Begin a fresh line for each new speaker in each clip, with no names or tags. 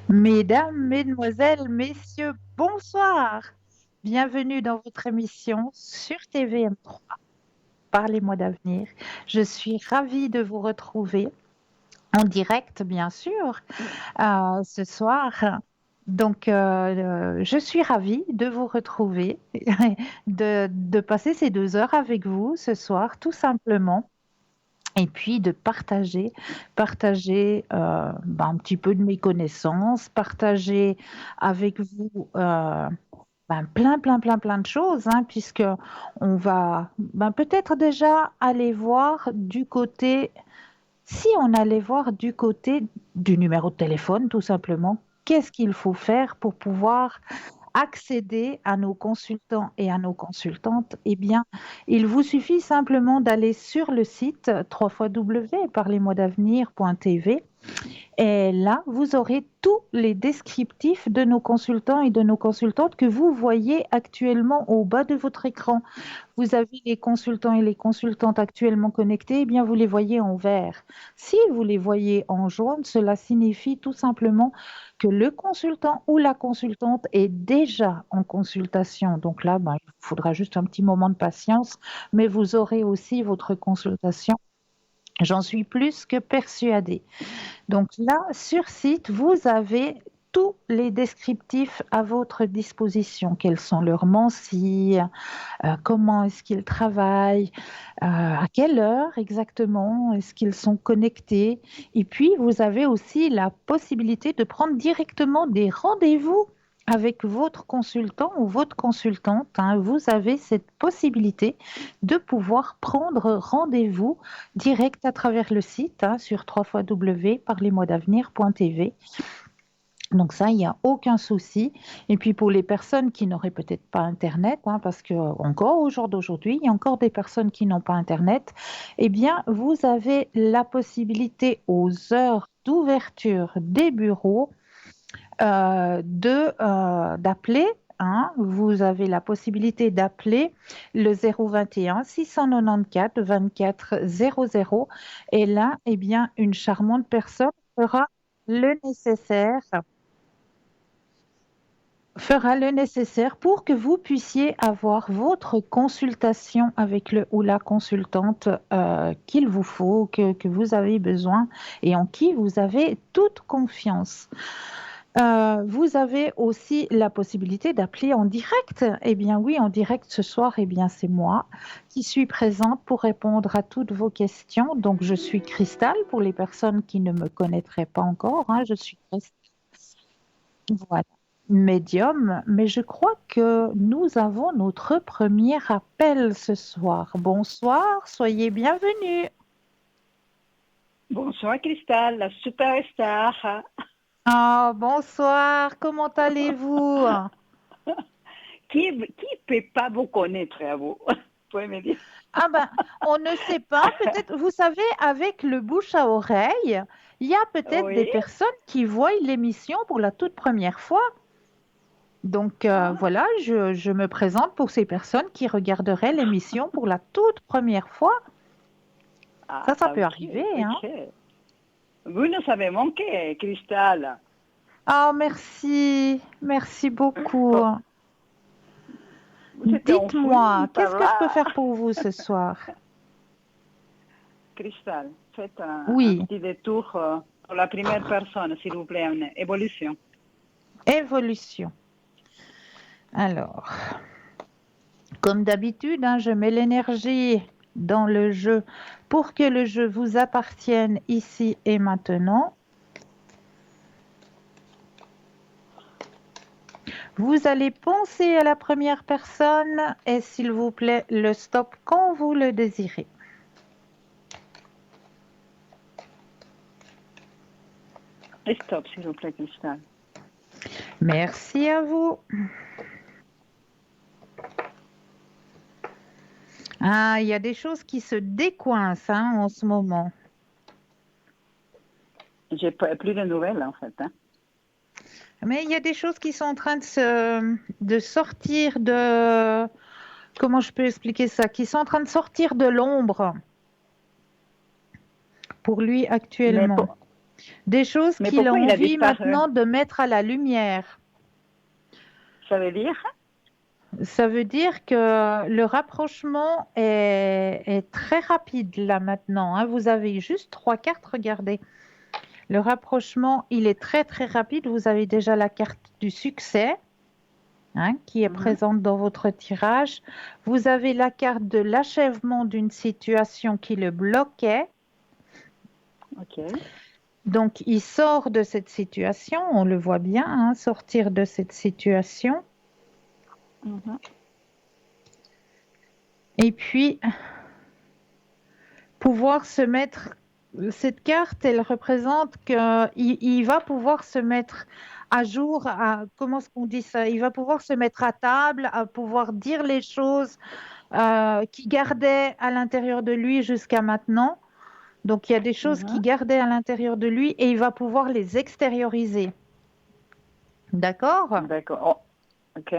Mesdames, Mesdemoiselles, Messieurs, bonsoir. Bienvenue dans votre émission sur TVM3. Parlez-moi d'avenir. Je suis ravie de vous retrouver en direct, bien sûr, ce soir. Donc, je suis ravie de vous retrouver, de passer ces 2 heures avec vous ce soir, tout simplement. Et puis de partager un petit peu de mes connaissances, partager avec vous plein de choses, hein, puisque on va peut-être déjà aller voir du côté, si on allait voir du côté du numéro de téléphone, tout simplement, qu'est-ce qu'il faut faire pour pouvoir accéder à nos consultants et à nos consultantes, eh bien, il vous suffit simplement d'aller sur le site www.parlez-moi-d'avenir.tv et là, vous aurez tous les descriptifs de nos consultants et de nos consultantes que vous voyez actuellement au bas de votre écran. Vous avez les consultants et les consultantes actuellement connectés, eh bien vous les voyez en vert. Si vous les voyez en jaune, cela signifie tout simplement que le consultant ou la consultante est déjà en consultation. Donc là, il vous faudra juste un petit moment de patience, mais vous aurez aussi votre consultation. J'en suis plus que persuadée. Donc là, sur site, vous avez tous les descriptifs à votre disposition. Quels sont leurs mensies, comment est-ce qu'ils travaillent, à quelle heure exactement est-ce qu'ils sont connectés. Et puis, vous avez aussi la possibilité de prendre directement des rendez-vous avec votre consultant ou votre consultante, hein. Vous avez cette possibilité de pouvoir prendre rendez-vous direct à travers le site, hein, sur www.parlez-moi-d'avenir.tv. Donc ça, il n'y a aucun souci. Et puis pour les personnes qui n'auraient peut-être pas Internet, hein, parce que encore au jour d'aujourd'hui, il y a encore des personnes qui n'ont pas Internet, eh bien, vous avez la possibilité aux heures d'ouverture des bureaux d'appeler. Hein. Vous avez la possibilité d'appeler le 021 694 24 00 et là, eh bien, une charmante personne nécessaire fera le nécessaire pour que vous puissiez avoir votre consultation avec le ou la consultante qu'il vous faut, que vous avez besoin et en qui vous avez toute confiance. Vous avez aussi la possibilité d'appeler en direct. Eh bien oui, en direct ce soir, eh bien c'est moi qui suis présente pour répondre à toutes vos questions. Donc je suis Cristal pour les personnes qui ne me connaîtraient pas encore, hein, je suis Cristal. Voilà, médium, mais je crois que nous avons notre premier appel ce soir. Bonsoir, soyez bienvenus.
Bonsoir Cristal, la superstar.
Ah, bonsoir, comment allez-vous?
Qui peut pas vous connaître à vous? Vous pouvez me dire.
Ah ben, on ne sait pas, peut-être, vous savez, avec le bouche à oreille, il y a peut-être des
Oui.
personnes qui voient l'émission pour la toute première fois. Donc
Ah,
voilà, je me présente pour ces personnes qui regarderaient l'émission pour la toute première fois. Ça peut
ok,
arriver, hein.
ok. Vous nous avez manqué, Cristal.
Ah, merci, merci beaucoup.
Vous êtes
Dites-moi,
enfuie par
qu'est-ce que je peux
là.
faire pour vous ce soir?
Cristal, faites un
Oui,
petit détour pour la première personne, s'il vous plaît, une évolution.
évolution. Alors, comme d'habitude, hein, je mets l'énergie dans le jeu pour que le jeu vous appartienne ici et maintenant. Vous allez penser à la première personne et s'il vous plaît, le stop quand vous le désirez.
Et stop, s'il vous plaît, Cristal.
Merci à vous. Ah, il y a des choses qui se décoincent, hein, en ce moment.
J'ai plus de nouvelles, en fait. Hein.
Mais il y a des choses qui sont en train de sortir de... Comment je peux expliquer ça? Qui sont en train de sortir de l'ombre pour lui
Mais
actuellement. Des choses
Mais
qu'il a
pourquoi il a
envie
disparu?
maintenant de mettre à la lumière.
Ça veut dire?
Ça veut dire que le rapprochement est très rapide là maintenant, hein. Vous avez juste trois cartes, regardez. Le rapprochement, il est très très rapide. Vous avez déjà la carte du succès, hein, qui est
Mhm.
présente dans votre tirage. Vous avez la carte de l'achèvement d'une situation qui le bloquait.
Ok.
Donc, il sort de cette situation, on le voit bien, hein, sortir de cette situation.
Mhm.
Et puis, pouvoir se mettre, cette carte, elle représente qu'il va pouvoir se mettre à jour, comment est-ce qu'on dit ça? Il va pouvoir se mettre à table, à pouvoir dire les choses qu'il gardait à l'intérieur de lui jusqu'à maintenant. Donc, il y a des choses
Mhm.
qu'il gardait à l'intérieur de lui et il va pouvoir les extérioriser. D'accord?
D'accord. Oh, ok.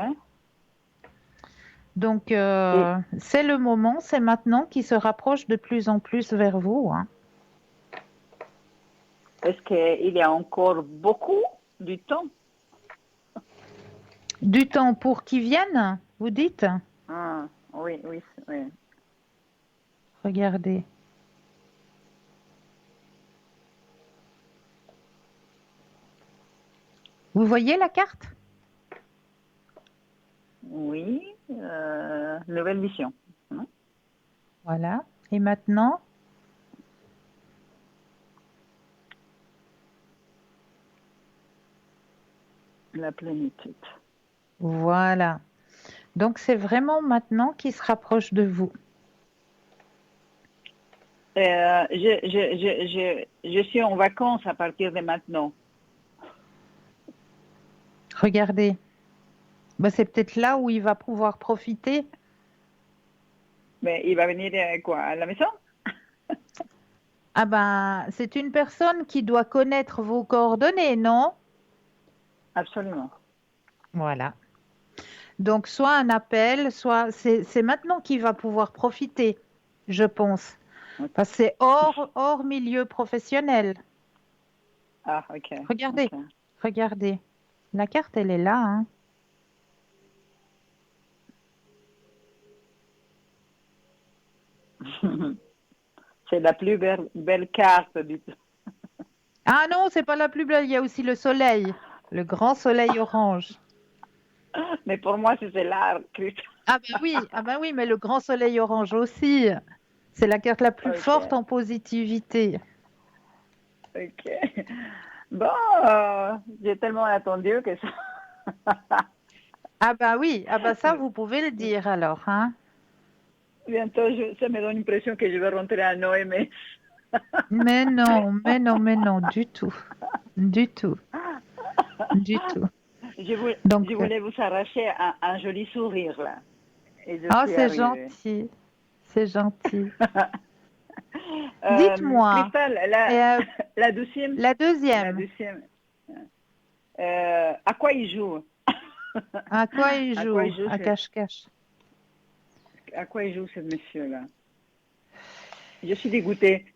Donc,
Et
c'est le moment, c'est maintenant qu'il se rapproche de plus en plus vers vous, hein.
est-ce qu'il y a encore beaucoup du temps?
Du temps pour qu'il vienne, vous dites?
Ah, oui, oui, oui.
Regardez. Vous voyez la carte?
Oui, nouvelle mission. Hein.
Voilà. Et maintenant,
La plénitude.
voilà. Donc, c'est vraiment maintenant qu'il se rapproche de vous.
Je suis en vacances à partir de maintenant.
Regardez. Ben, c'est peut-être là où il va pouvoir profiter.
Mais il va venir quoi, à la maison?
Ah ben, c'est une personne qui doit connaître vos coordonnées, non?
Absolument.
Voilà. Donc, soit un appel, soit c'est maintenant qu'il va pouvoir profiter, je pense.
Ok.
Parce que c'est hors milieu professionnel.
Ah, ok,
Regardez,
ok.
regardez. La carte, elle est là, hein.
C'est la plus belle carte du tout.
Ah non, c'est pas la plus belle, il y a aussi le soleil, le grand soleil orange.
Mais pour moi, c'est l'art.
Ah ben oui, mais le grand soleil orange aussi. C'est la carte la plus
Ok,
forte en positivité.
ok. Bon, j'ai tellement attendu que ça.
Ah ben oui, ah ben ça, vous pouvez le dire alors, hein.
Bientôt, ça me donne l'impression que je vais rentrer à Noémie.
Mais non, mais non, mais non, du tout. Du tout, du tout.
Je
Donc,
voulais vous arracher un joli sourire là. Et je
ah,
suis
c'est
arrivée.
gentil, c'est gentil. Dites-moi,
Cristal,
euh,
la deuxième,
la
la
deuxième,
deuxième, à quoi il joue?
à quoi il
À quoi
joue?
il joue,
À cache-cache.
à quoi il joue ce monsieur-là? Je suis dégoûtée.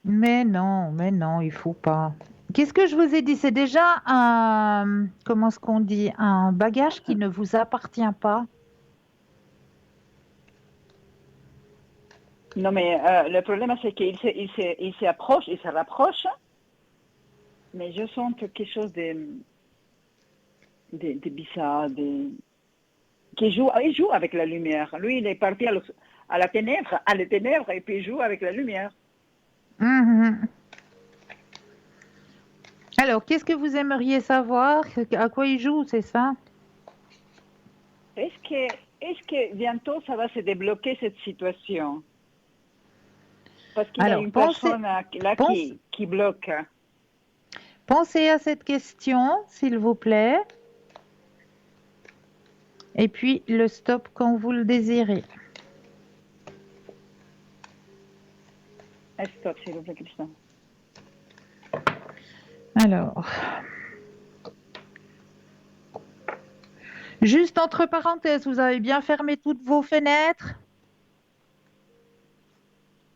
Mais non, il faut pas. Qu'est-ce que je vous ai dit? C'est déjà un, comment est-ce qu'on dit, un bagage qui ne vous appartient pas.
Non, mais le problème, c'est il s'approche, il se rapproche, mais je sens quelque chose de bizarre, il joue avec la lumière. Lui, il est parti à la ténèbre, et puis il joue avec la lumière.
Mhm. Alors, qu'est-ce que vous aimeriez savoir? À quoi il joue, c'est ça?
Est-ce que bientôt ça va se débloquer cette situation? Parce qu'il y a
Alors,
une personne là
pense-
qui bloque.
pensez à cette question, s'il vous plaît, et puis le stop quand vous le désirez.
Stop, s'il vous plaît, Christian.
Alors, juste entre parenthèses, vous avez bien fermé toutes vos fenêtres?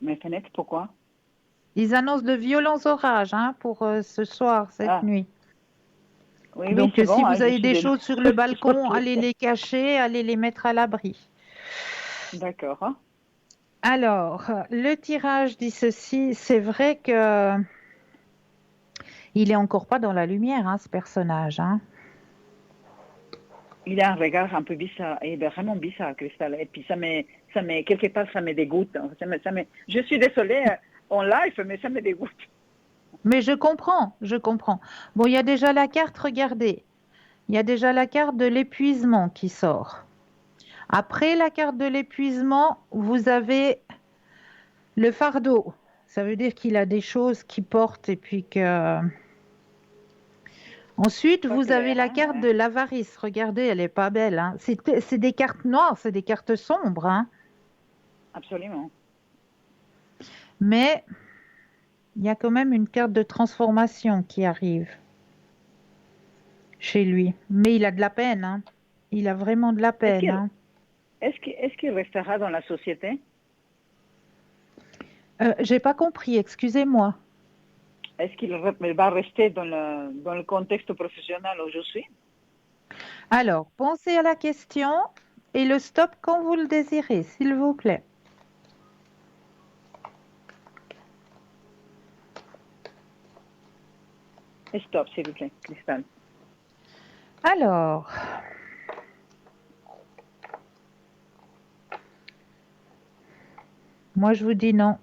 Mes fenêtres, pourquoi?
Ils annoncent de violents orages hein, pour ce soir, cette
Ah,
nuit.
oui, oui,
Donc,
c'est
si
bon, hein,
vous
je
avez
suis
des
déjà
choses sur le balcon,
sortie.
allez les cacher, allez les mettre à l'abri.
D'accord. Hein.
Alors, le tirage dit ceci, c'est vrai que il est encore pas dans la lumière, hein, ce personnage. Hein.
Il a un regard un peu bizarre, et vraiment bizarre, Cristal. Et puis quelque part, ça me dégoûte. Hein. Je suis désolée en live, mais ça me dégoûte.
Mais je comprends, je comprends. Bon, il y a déjà la carte, regardez. Il y a déjà la carte de l'épuisement qui sort. Après la carte de l'épuisement, vous avez le fardeau. Ça veut dire qu'il a des choses qu'il porte et puis que... Ensuite,
Pas
vous avez
clair,
la
hein,
carte
ouais.
de l'avarice. Regardez, elle est pas belle. Hein. C'est des cartes noires, c'est des cartes sombres. Hein.
Absolument.
Mais il y a quand même une carte de transformation qui arrive chez lui. Mais il a de la peine. Hein. Il a vraiment de la
Est-ce
peine.
qu'il
Hein.
est-ce qu'il restera dans la société?
J'ai pas compris, excusez-moi.
Est-ce qu'il va rester dans le contexte professionnel où je suis?
Alors, pensez à la question et le stop quand vous le désirez, s'il vous plaît.
Et stop, s'il vous plaît, Cristal.
Alors, moi je vous dis non.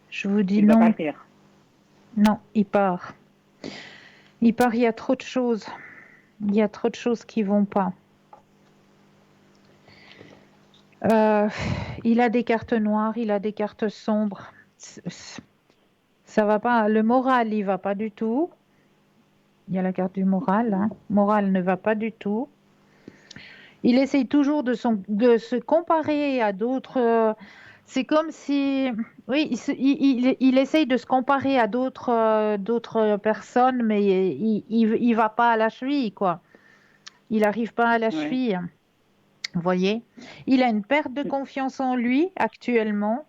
Je vous dis
Il va
non.
partir.
Non, il part. Il part, il y a trop de choses. Il y a trop de choses qui vont pas. Euh, il a des cartes noires, il a des cartes sombres. Ça va pas. Le moral, il va pas du tout. Il y a la carte du moral. Hein. Moral ne va pas du tout. Il essaye toujours de se comparer à d'autres. C'est comme si, oui, il essaye de se comparer à d'autres personnes, mais il va pas à la cheville, quoi. Il n'arrive pas à la
Oui.
cheville. Vous voyez? Il a une perte de confiance en lui actuellement.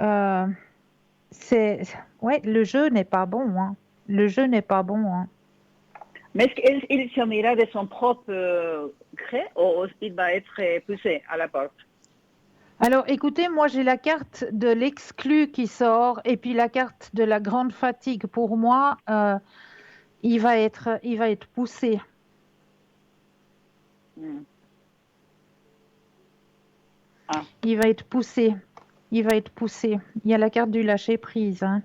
Euh, c'est, ouais, le jeu n'est pas bon, hein. Le jeu n'est pas bon, hein.
Mais est-ce qu'il s'en ira de son propre gré ou il va être poussé à la porte?
Alors, écoutez, moi j'ai la carte de l'exclu qui sort et puis la carte de la grande fatigue. Pour moi, il va être poussé.
Hmm. Ah,
Il va être poussé. Il va être poussé. Il y a la carte du lâcher prise. Hein.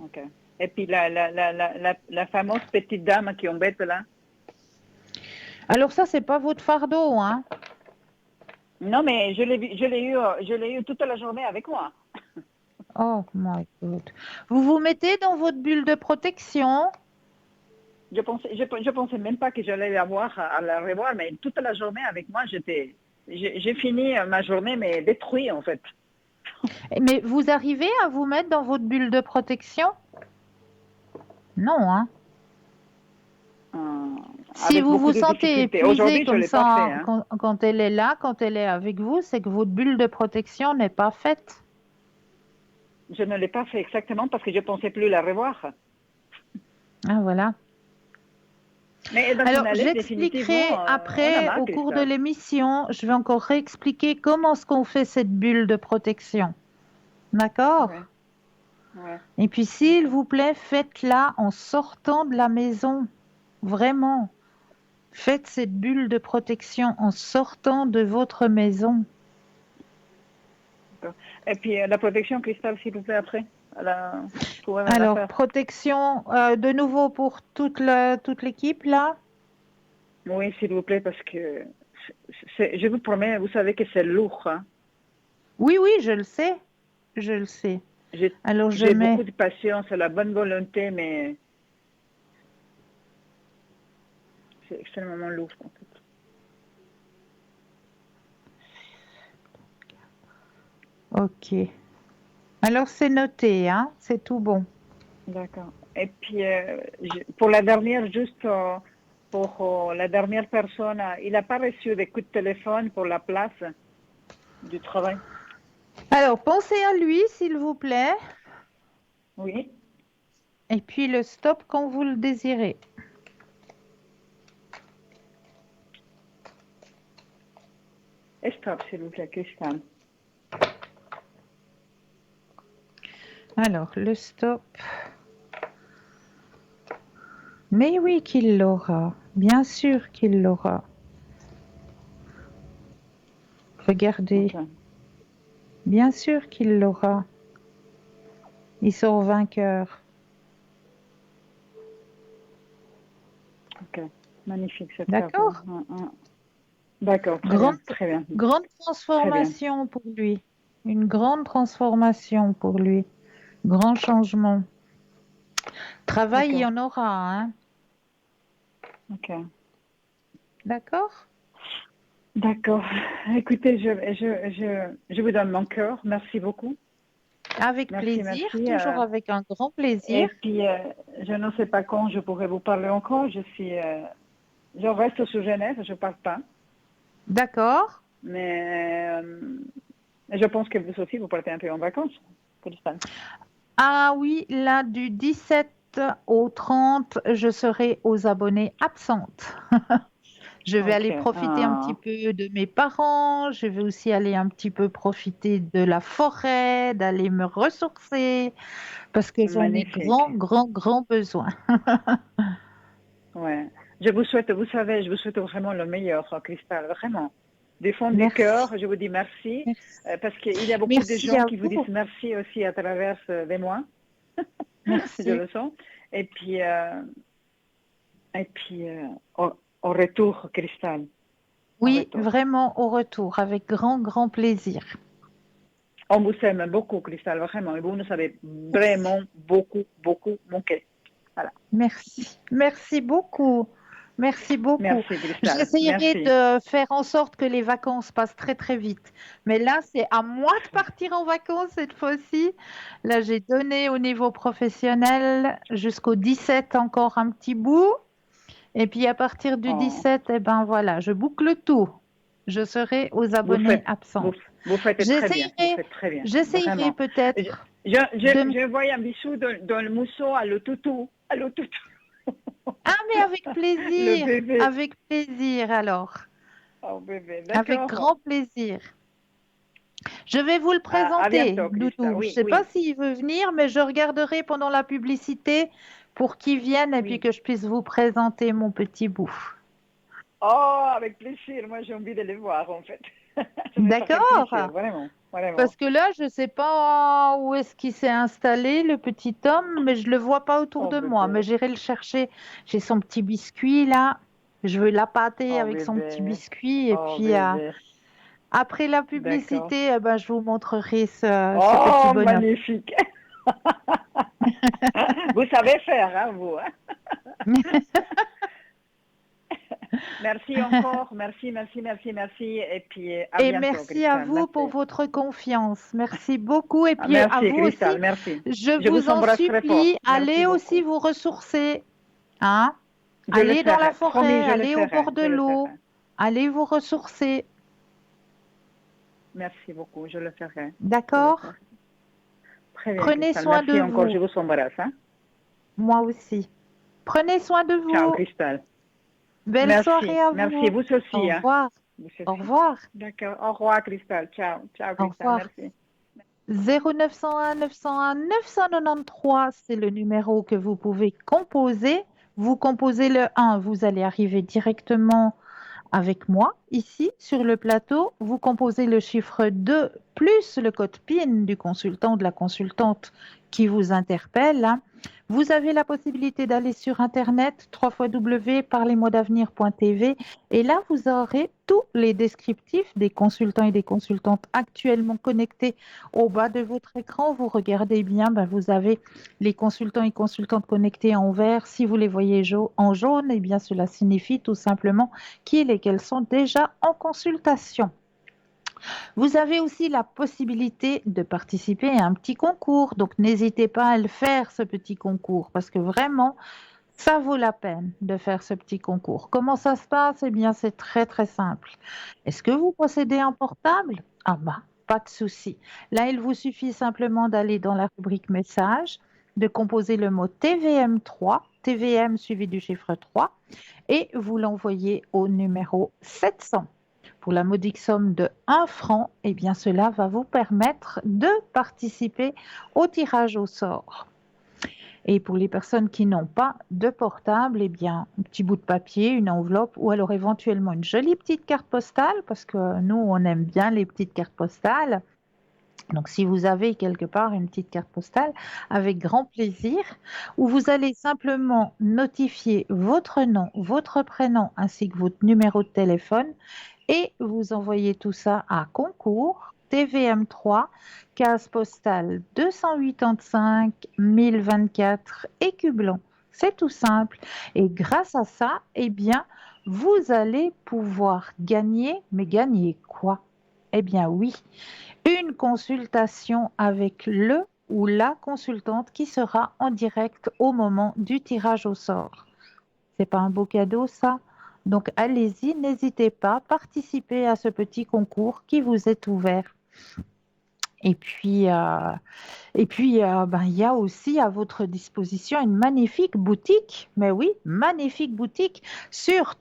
ok. Et puis la fameuse petite dame qui embête là?
Alors ça, c'est pas votre fardeau, hein.
Non, mais je l'ai eu toute la journée avec moi.
Oh my God. Vous vous mettez dans votre bulle de protection.
Je pensais même pas que j'allais la voir, à la revoir, mais toute la journée avec moi, j'ai fini ma journée, mais détruite en fait.
Mais vous arrivez à vous mettre dans votre bulle de protection? Non, hein.
Euh,
Si
avec
vous
beaucoup
vous
de
sentez
difficultés.
épuisé
Aujourd'hui, je ne
comme
l'ai pas fait.
ça
Hein.
quand elle est là, quand elle est avec vous, c'est que votre bulle de protection n'est pas faite.
Je ne l'ai pas fait exactement parce que je ne pensais plus la revoir.
Ah, voilà.
Mais dans
Alors,
une lettre, définitivement,
j'expliquerai
on a
après,
marre,
au cours de
Cristal.
l'émission, je vais encore réexpliquer comment est-ce qu'on fait cette bulle de protection. D'accord?
Ouais, ouais,
Et puis, s'il
ok.
vous plaît, faites-la en sortant de la maison. Vraiment. Faites cette bulle de protection en sortant de votre maison.
D'accord. Et puis la protection, Cristal, s'il vous plaît, après. Vous pouvez me la
Alors,
faire.
protection de nouveau pour toute l'équipe, là.
Oui, s'il vous plaît, parce que je vous promets, vous savez que c'est lourd. Hein.
Oui, oui, je le sais. Je le sais.
J'ai
Alors, je
j'ai
mets...
beaucoup de patience, la bonne volonté, mais c'est extrêmement lourd. En fait.
OK. Alors, c'est noté, hein. C'est tout bon.
D'accord. Et puis, pour la dernière, juste pour la dernière personne, il n'a pas reçu des coups de téléphone pour la place du travail.
Alors, pensez à lui, s'il vous plaît,
Oui.
et puis le stop quand vous le désirez.
Et stop, s'il vous plaît, Christelle.
Alors, le stop. Mais oui qu'il l'aura. Bien sûr qu'il l'aura. Regardez.
Ok.
Bien sûr qu'il l'aura. Ils sont vainqueurs.
Ok. Magnifique, c'est très beau.
D'accord?
D'accord, très bien,
Grande,
très bien,
grande
très bien.
transformation pour lui. Une grande transformation pour lui. Grand changement. Travail, il y
D'accord,
en aura, hein?
ok.
D'accord?
D'accord. Écoutez, je vous donne mon cœur. Merci beaucoup.
Avec
Merci,
plaisir,
merci.
toujours avec un grand plaisir.
Et puis, je ne sais pas quand je pourrai vous parler encore. Je reste sur Genève, je ne pars pas.
D'accord?
Mais je pense que vous aussi, vous partez un peu en vacances, Christelle.
Ah oui, là, du 17 au 30, je serai aux abonnés absentes. Je vais
Ok.
aller profiter un petit
Ah,
peu de mes parents. Je vais aussi aller un petit peu profiter de la forêt, d'aller me ressourcer, parce que j'en ai
magnifique.
grand, grand, grand besoin.
Ouais. Je vous souhaite, vous savez, je vous souhaite vraiment le meilleur, Christelle, vraiment. Du fond du
Merci,
cœur, je vous dis merci,
merci.
parce qu'il y a beaucoup de
Merci
gens
à
qui vous disent
vous.
merci aussi à travers de moi, je
Merci.
le sens. Et puis, euh, et puis au retour, Christelle, au
Oui,
retour.
vraiment au retour, avec grand, grand plaisir.
On vous aime beaucoup, Christelle, vraiment, et vous nous avez
Merci.
vraiment beaucoup, beaucoup manqué. Voilà.
Merci. Merci beaucoup. Merci beaucoup.
Merci, Christelle.
J'essayerai
Merci.
de faire en sorte que les vacances passent très très vite. Mais là, c'est à moi de partir en vacances cette fois-ci. Là, j'ai donné au niveau professionnel jusqu'au 17 encore un petit bout. Et puis à partir du
Oh,
17, eh ben voilà, je boucle tout. Je serai aux
vous
abonnés
faites, vous,
absents.
vous faites très bien. Vous
J'essayerai,
faites très bien.
j'essayerai
Vraiment. Je,
peut-être de me...
je vois un bisou dans le mousseau à le toutou. À le toutou.
Ah, mais
Le bébé.
avec plaisir alors.
Oh, bébé.
Avec
D'accord.
grand plaisir. Je vais vous le
À
présenter,
bientôt, Christa.
Doudou. Je ne
Oui,
sais pas
oui,
s'il veut venir, mais je regarderai pendant la publicité pour qu'il vienne et puis
oui.
que je puisse vous présenter mon petit bout.
Oh, avec plaisir. Moi, j'ai envie de les voir, en fait. Ça me ferait plaisir,
D'accord?
vraiment. Vraiment.
Parce que là, je ne sais pas où est-ce qu'il s'est installé, le petit homme, mais je ne le vois pas autour
Oh,
de moi. Mais
bébé.
j'irai le chercher. J'ai son petit biscuit là. Je veux l'appâter
Oh,
avec son petit
bébé.
biscuit. Et
Oh,
puis
bébé.
après la
D'accord.
publicité, eh ben, je vous montrerai ce petit
Oh,
bonhomme.
magnifique. Vous savez faire, hein, vous. Hein? Merci encore. Merci, merci, merci, merci. Et puis, à
Et
bientôt,
merci à
Christelle.
vous pour
Merci.
votre confiance. Merci beaucoup. Et puis à
Merci,
vous aussi,
Christelle. Merci.
je
Je vous
vous en
embrasse très fort.
supplie,
Merci
allez aussi
beaucoup.
vous ressourcer. Hein?
Je le
Allez dans la
ferai. Promis,
forêt,
je le
allez au
ferai.
bord de
Je le
l'eau,
ferai.
allez vous ressourcer.
Merci beaucoup. Je le ferai. Je le
D'accord?
ferai. Très bien,
Prenez
Christelle.
soin de
Merci encore. Je
vous.
vous embrasse. Hein?
Moi aussi. Prenez soin de
Ciao,
vous.
Christelle.
Belle soirée
Merci.
à
Merci.
vous.
Vous
Au
aussi. Hein?
revoir.
Vous
Au
aussi.
revoir.
D'accord. Au revoir, Christelle. Ciao. Ciao,
Au
Christelle.
revoir.
Merci.
0901 901 993, c'est le numéro que vous pouvez composer. Vous composez le 1, vous allez arriver directement avec moi ici sur le plateau. Vous composez le chiffre 2 plus le code PIN du consultant ou de la consultante qui vous interpelle. Vous avez la possibilité d'aller sur Internet, www.parlezmoi-d'avenir.tv, et là, vous aurez tous les descriptifs des consultants et des consultantes actuellement connectés au bas de votre écran. Vous regardez bien, ben, vous avez les consultants et consultantes connectés en vert. Si vous les voyez en jaune, eh bien, cela signifie tout simplement qu'ils et qu'elles sont déjà en consultation. Vous avez aussi la possibilité de participer à un petit concours, donc n'hésitez pas à le faire, ce petit concours, parce que vraiment, ça vaut la peine de faire ce petit concours. Comment ça se passe? Eh bien, c'est très très simple. Est-ce que vous possédez un portable? Ah bah, pas de souci. Là, il vous suffit simplement d'aller dans la rubrique message, de composer le mot TVM3, TVM suivi du chiffre 3, et vous l'envoyez au numéro 700. Pour la modique somme de 1 franc, eh bien cela va vous permettre de participer au tirage au sort. Et pour les personnes qui n'ont pas de portable, eh bien, un petit bout de papier, une enveloppe ou alors éventuellement une jolie petite carte postale, parce que nous, on aime bien les petites cartes postales. Donc, si vous avez quelque part une petite carte postale, avec grand plaisir, où vous allez simplement notifier votre nom, votre prénom ainsi que votre numéro de téléphone et vous envoyez tout ça à concours TVM3, case postale 285 1024 Écublon. C'est tout simple. Et grâce à ça, eh bien, vous allez pouvoir gagner, mais gagner quoi? Eh bien oui, une consultation avec le ou la consultante qui sera en direct au moment du tirage au sort. C'est pas un beau cadeau, ça? Donc allez-y, n'hésitez pas, participez à ce petit concours qui vous est ouvert. Et puis, ben, il y a aussi à votre disposition une magnifique boutique, mais oui, magnifique boutique sur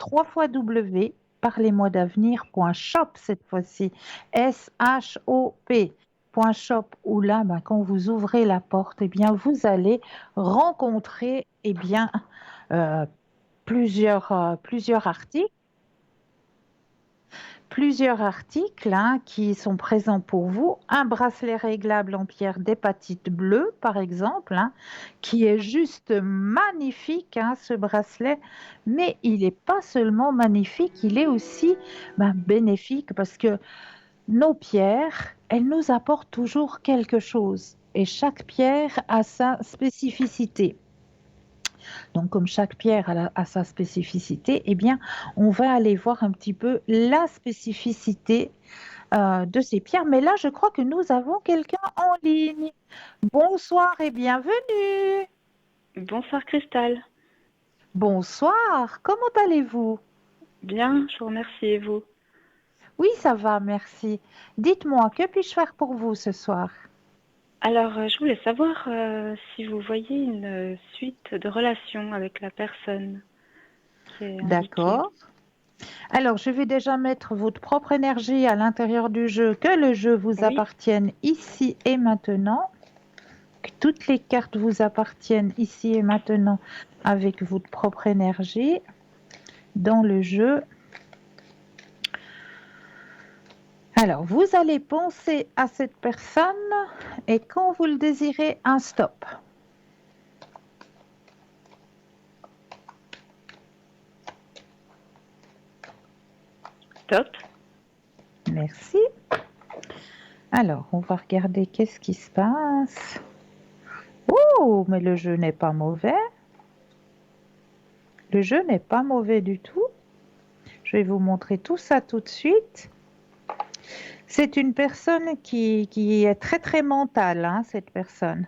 parlez-moi d'avenir.shop cette fois-ci, S-H-O-P. .shop où là, ben, quand vous ouvrez la porte, eh bien, vous allez rencontrer eh bien, euh, plusieurs articles hein, qui sont présents pour vous. Un bracelet réglable en pierre d'hépatite bleue, par exemple, hein, qui est juste magnifique, hein, ce bracelet. Mais il n'est pas seulement magnifique, il est aussi ben, bénéfique parce que nos pierres, elles nous apportent toujours quelque chose. Et chaque pierre a sa spécificité. Donc, comme chaque pierre a sa spécificité, eh bien, on va aller voir un petit peu la spécificité de ces pierres. Mais là, je crois que nous avons quelqu'un en ligne. Bonsoir et bienvenue.
Bonsoir Cristal.
Bonsoir, comment allez-vous?
Bien, je vous remercie et vous?
Oui, ça va, merci. Dites-moi, que puis-je faire pour vous ce soir?
Alors, je voulais savoir si vous voyez une suite de relations avec la personne qui est indiquée.
D'accord. Alors, je vais déjà mettre votre propre énergie à l'intérieur du jeu, que le jeu vous
Oui,
appartienne ici et maintenant. Que toutes les cartes vous appartiennent ici et maintenant avec votre propre énergie dans le jeu. Alors, vous allez penser à cette personne et quand vous le désirez, un stop.
top.
Merci. Alors, on va regarder qu'est-ce qui se passe. Oh, mais le jeu n'est pas mauvais. Le jeu n'est pas mauvais du tout. Je vais vous montrer tout ça tout de suite. C'est une personne qui est très très mentale, hein, cette personne.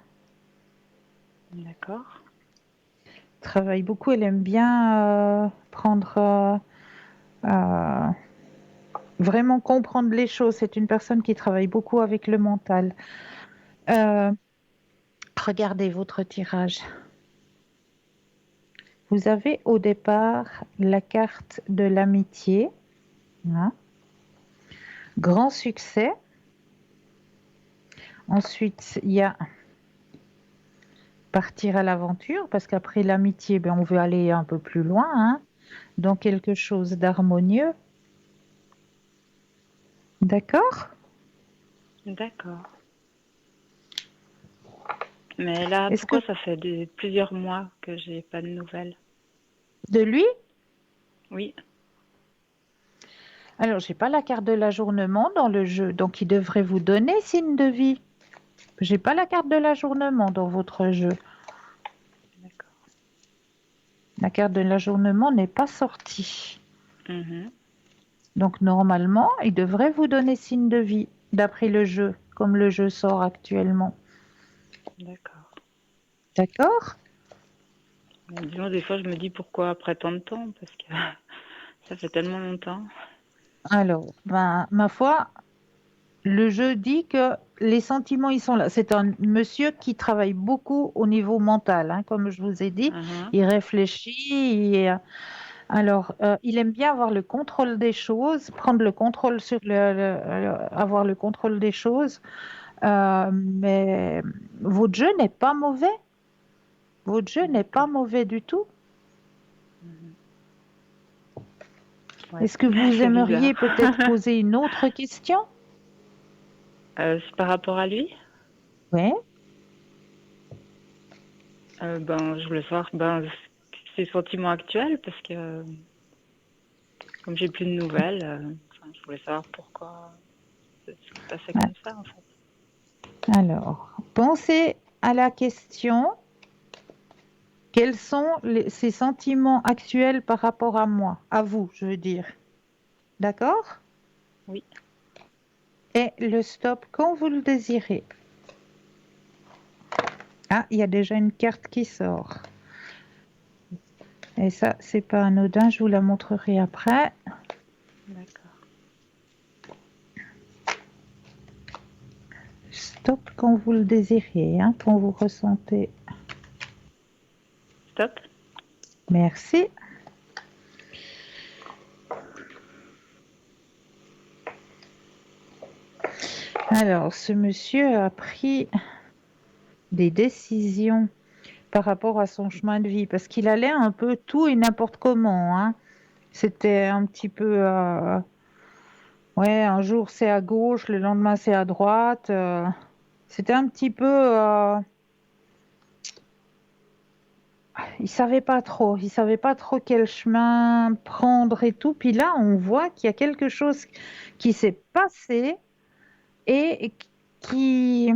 D'accord.
Travaille beaucoup, elle aime bien prendre vraiment comprendre les choses. C'est une personne qui travaille beaucoup avec le mental. Euh, regardez votre tirage. Vous avez au départ la carte de l'amitié. Hein, grand succès. Ensuite, il y a partir à l'aventure, parce qu'après l'amitié, ben, on veut aller un peu plus loin, hein, dans quelque chose d'harmonieux. D'accord?
D'accord. Mais là,
Est-ce que
pourquoi ça fait plusieurs mois que j'ai pas de nouvelles?
de lui?
Oui,
Alors, j'ai pas la carte de l'ajournement dans le jeu, donc il devrait vous donner signe de vie. J'ai pas la carte de l'ajournement dans votre jeu.
d'accord.
La carte de l'ajournement n'est pas sortie.
Mhm.
Donc normalement, il devrait vous donner signe de vie, d'après le jeu, comme le jeu sort actuellement.
D'accord.
D'accord?
Mais disons, des fois, je me dis pourquoi après tant de temps, parce que ça fait tellement longtemps.
Alors, ben, ma foi, le jeu dit que les sentiments, ils sont là. C'est un monsieur qui travaille beaucoup au niveau mental, hein, comme je vous ai dit.
Mhm.
Il réfléchit. Alors, il aime bien avoir le contrôle des choses, prendre le contrôle sur avoir le contrôle des choses. Mais votre jeu n'est pas mauvais. Votre jeu n'est pas mauvais du tout.
Ouais,
Est-ce que vous
c'est
aimeriez
bizarre.
peut-être poser une autre question?
C'est par rapport à lui?
Oui.
Je voulais savoir ses sentiments actuels parce que comme j'ai plus de nouvelles, je voulais savoir pourquoi ça se passait comme ça en fait.
Alors, pensez à la question, quels sont ces sentiments actuels par rapport à moi, à vous, je veux dire. D'accord?
Oui.
Et le stop quand vous le désirez. Ah, il y a déjà une carte qui sort. Et ça, c'est pas anodin, je vous la montrerai après.
D'accord.
Stop quand vous le désirez, hein, quand vous ressentez.
Stop.
Merci. Alors, ce monsieur a pris des décisions par rapport à son chemin de vie, parce qu'il allait un peu tout et n'importe comment, hein. C'était un petit peu, ouais, un jour c'est à gauche, le lendemain c'est à droite. C'était un petit peu, il savait pas trop quel chemin prendre et tout. Puis là, on voit qu'il y a quelque chose qui s'est passé et qui,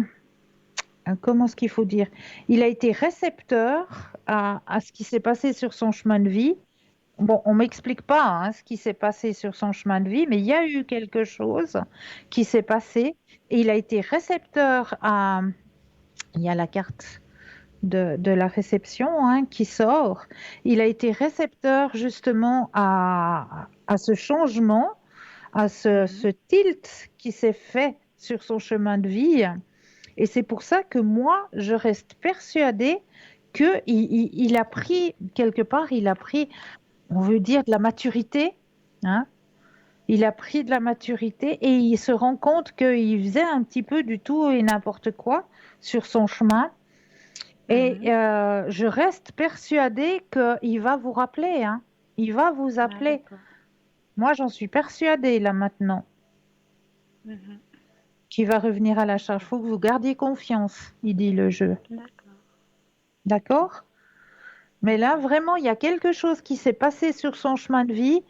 comment est-ce qu'il faut dire? Il a été récepteur à ce qui s'est passé sur son chemin de vie. Bon, on m'explique pas hein, ce qui s'est passé sur son chemin de vie, mais il y a eu quelque chose qui s'est passé et il a été récepteur à. Il y a la carte de la réception hein, qui sort. Il a été récepteur justement à ce changement, à ce tilt qui s'est fait sur son chemin de vie. Et c'est pour ça que moi, je reste persuadée qu'il a pris, quelque part, il a pris, on veut dire, de la maturité. Hein. Il a pris de la maturité et il se rend compte qu'il faisait un petit peu du tout et n'importe quoi sur son chemin. Et je reste persuadée qu'il va vous rappeler. Hein. Il va vous
Ah,
appeler.
d'accord.
Moi, j'en suis persuadée là maintenant
Mhm.
qu'il va revenir à la charge. Il faut que vous gardiez confiance, il dit le jeu.
D'accord.
D'accord? Mais là, vraiment, il y a quelque chose qui s'est passé sur son chemin de vie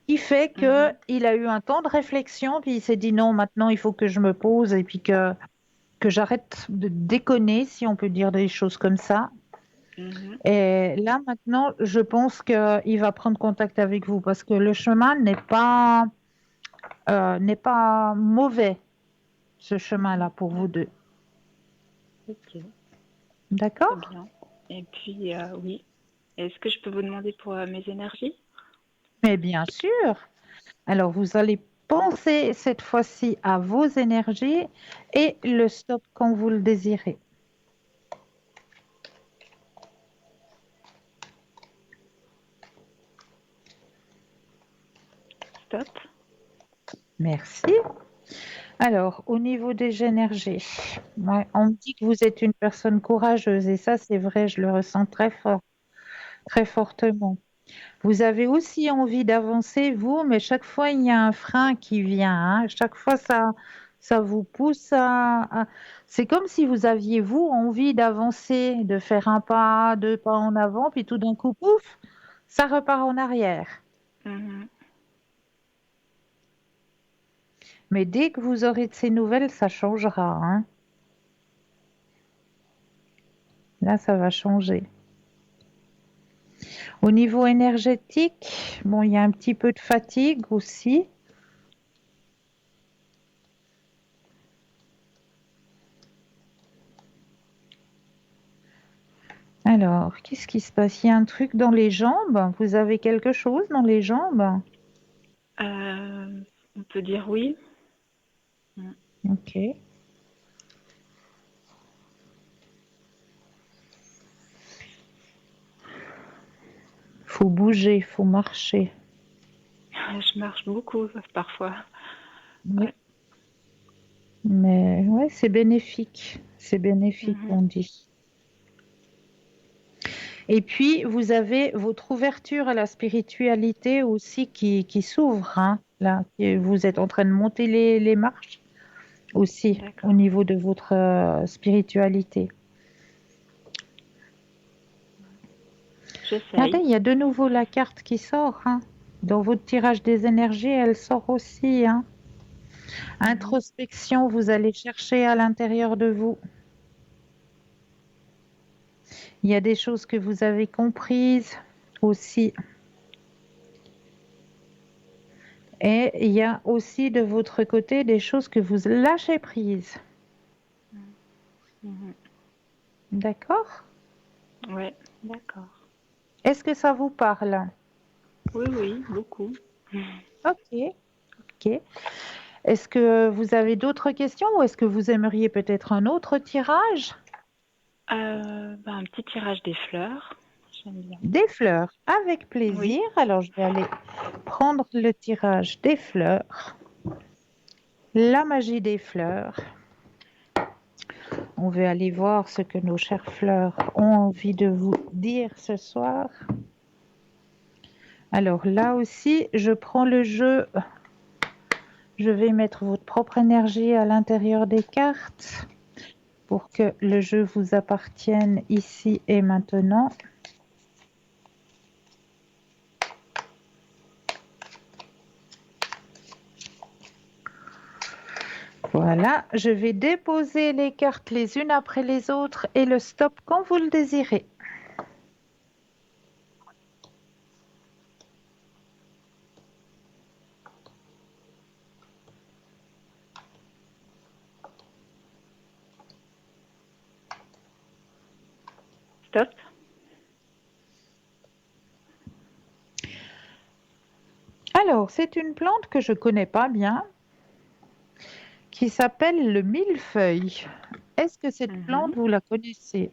qui fait qu'il a eu un temps de réflexion, puis il s'est dit non, maintenant il faut que je me pose et puis que j'arrête de déconner, si on peut dire des choses comme ça.
Mhm.
Et là, maintenant, je pense qu'il va prendre contact avec vous parce que le chemin n'est pas mauvais, ce chemin-là, pour vous deux.
Ok, très
D'accord?
bien. Et puis, oui. Est-ce que je peux vous demander pour mes énergies?
Mais bien sûr. Alors, vous allez penser cette fois-ci à vos énergies et le stop quand vous le désirez.
Stop.
Merci. Alors, au niveau des énergies, ouais, on me dit que vous êtes une personne courageuse et ça, c'est vrai, je le ressens très fort, très fortement. Vous avez aussi envie d'avancer, vous, mais chaque fois, il y a un frein qui vient. Hein. Chaque fois, ça vous pousse C'est comme si vous aviez, vous, envie d'avancer, de faire un pas, deux pas en avant, puis tout d'un coup, pouf, ça repart en arrière.
Mhm.
Mais dès que vous aurez de ces nouvelles, ça changera. Hein. Là, ça va changer. Au niveau énergétique, bon, il y a un petit peu de fatigue aussi. Alors, qu'est-ce qui se passe? Il y a un truc dans les jambes? Vous avez quelque chose dans les jambes?
On peut dire oui. Mm.
Ok. Faut bouger, faut marcher.
Je marche beaucoup parfois.
Oui.
Ouais.
Mais ouais, c'est bénéfique. C'est bénéfique,
Mhm.
on dit. Et puis, vous avez votre ouverture à la spiritualité aussi qui s'ouvre, hein, là. Vous êtes en train de monter les marches aussi au
D'accord.
niveau de votre spiritualité. Regardez,
J'essaye.
il y a de nouveau la carte qui sort, hein. Dans votre tirage des énergies, elle sort aussi, hein.
Mhm.
Introspection, vous allez chercher à l'intérieur de vous. Il y a des choses que vous avez comprises aussi. Et il y a aussi de votre côté des choses que vous lâchez prises.
Mhm.
D'accord?
Ouais, d'accord.
Est-ce que ça vous parle?
Oui, oui, beaucoup.
Ok, ok. Est-ce que vous avez d'autres questions ou est-ce que vous aimeriez peut-être un autre tirage?
Un petit tirage des fleurs. J'aime bien.
Des fleurs, avec
Oui.
plaisir. Alors, je vais aller prendre le tirage des fleurs. La magie des fleurs. On va aller voir ce que nos chères fleurs ont envie de vous dire ce soir. Alors là aussi, je prends le jeu. Je vais mettre votre propre énergie à l'intérieur des cartes pour que le jeu vous appartienne ici et maintenant. Voilà, je vais déposer les cartes les unes après les autres et le stop quand vous le désirez.
Stop.
Alors, c'est une plante que je connais pas bien qui s'appelle le millefeuille. Est-ce que cette
Mhm.
plante, vous la connaissez?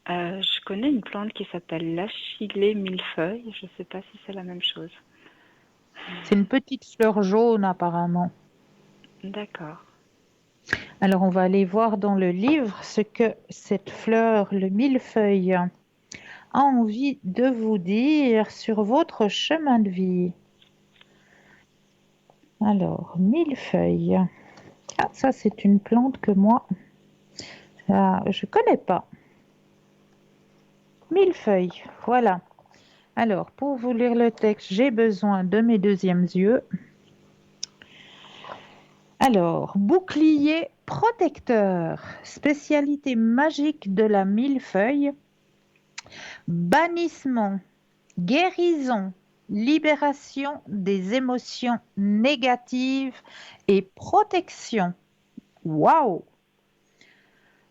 Je connais une plante qui s'appelle l'achillée millefeuille. Je ne sais pas si c'est la même chose.
C'est une petite fleur jaune apparemment.
D'accord.
Alors, on va aller voir dans le livre ce que cette fleur, le millefeuille, a envie de vous dire sur votre chemin de vie. Alors, millefeuille. Ah, ça, c'est une plante que moi, je connais pas. Millefeuille, voilà. Alors, pour vous lire le texte, j'ai besoin de mes deuxièmes yeux. Alors, bouclier protecteur, spécialité magique de la millefeuille, bannissement, guérison, libération des émotions négatives et protection. Waouh!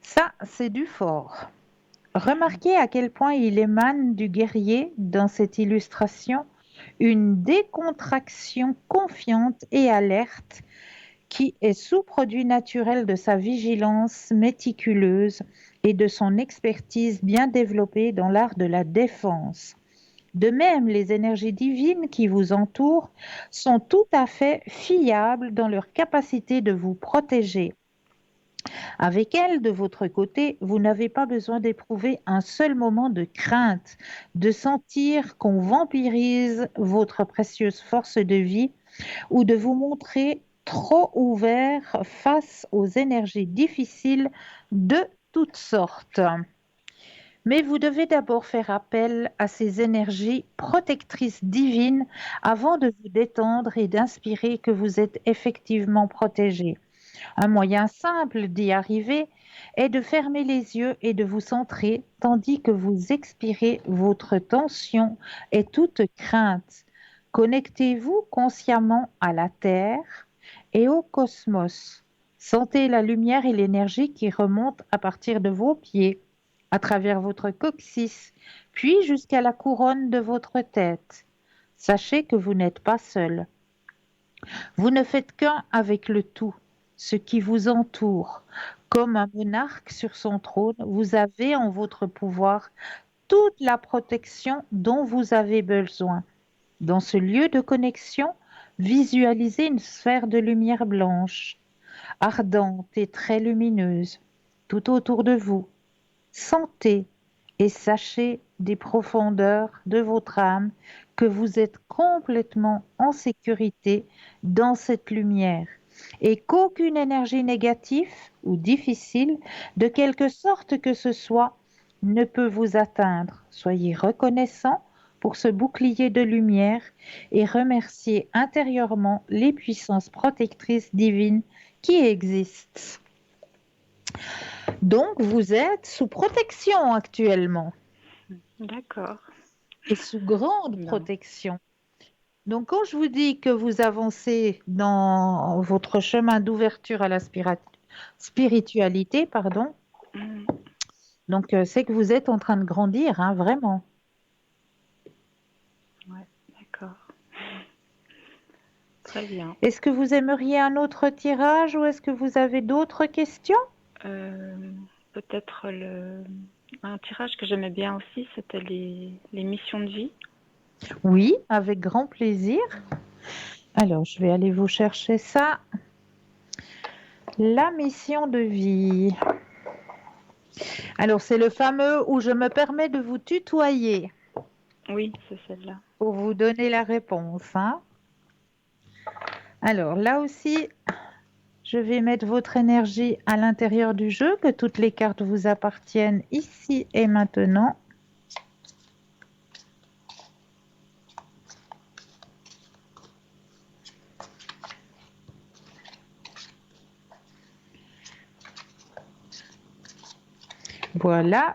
Ça, c'est du fort. Remarquez à quel point il émane du guerrier dans cette illustration, une décontraction confiante et alerte qui est sous-produit naturel de sa vigilance méticuleuse et de son expertise bien développée dans l'art de la défense. De même, les énergies divines qui vous entourent sont tout à fait fiables dans leur capacité de vous protéger. Avec elles, de votre côté, vous n'avez pas besoin d'éprouver un seul moment de crainte, de sentir qu'on vampirise votre précieuse force de vie ou de vous montrer trop ouvert face aux énergies difficiles de toutes sortes. Mais vous devez d'abord faire appel à ces énergies protectrices divines avant de vous détendre et d'inspirer que vous êtes effectivement protégé. Un moyen simple d'y arriver est de fermer les yeux et de vous centrer tandis que vous expirez votre tension et toute crainte. Connectez-vous consciemment à la Terre et au cosmos. Sentez la lumière et l'énergie qui remontent à partir de vos pieds, à travers votre coccyx, puis jusqu'à la couronne de votre tête. Sachez que vous n'êtes pas seul. Vous ne faites qu'un avec le tout. ce qui vous entoure. Comme un monarque sur son trône, vous avez en votre pouvoir toute la protection dont vous avez besoin. Dans ce lieu de connexion, visualisez une sphère de lumière blanche, ardente et très lumineuse, tout autour de vous. Sentez et sachez des profondeurs de votre âme que vous êtes complètement en sécurité dans cette lumière et qu'aucune énergie négative ou difficile, de quelque sorte que ce soit, ne peut vous atteindre. Soyez reconnaissant pour ce bouclier de lumière et remerciez intérieurement les puissances protectrices divines qui existent. Donc, vous êtes sous protection actuellement
D'accord.
et sous grande
Non.
protection. Donc, quand je vous dis que vous avancez dans votre chemin d'ouverture à la spiritualité, pardon,
Mm.
donc c'est que vous êtes en train de grandir, hein, vraiment.
Ouais, d'accord. Très bien.
Est-ce que vous aimeriez un autre tirage ou est-ce que vous avez d'autres questions?
Euh, Peut-être un tirage que j'aimais bien aussi, c'était les missions de vie.
Oui, avec grand plaisir. Alors, je vais aller vous chercher ça. La mission de vie. Alors, c'est le fameux où je me permets de vous tutoyer
Oui, c'est celle-là.
pour vous donner la réponse, hein. Alors, là aussi, je vais mettre votre énergie à l'intérieur du jeu, que toutes les cartes vous appartiennent ici et maintenant. Voilà.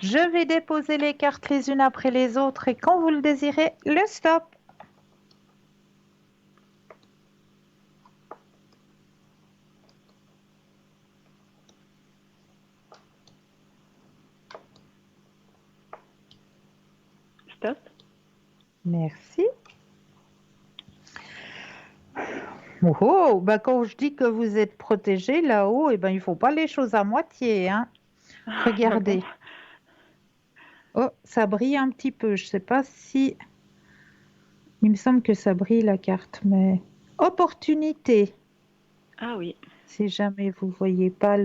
Je vais déposer les cartes les unes après les autres et quand vous le désirez, le stop.
Stop.
Merci. Oh, oh, bah quand je dis que vous êtes protégé là-haut, eh ben, il ne faut pas les choses à moitié, hein. Regardez. Oh, ça brille un petit peu. Je ne sais pas si... Il me semble que ça brille la carte, mais... Opportunité.
Ah oui.
Si jamais vous voyez pas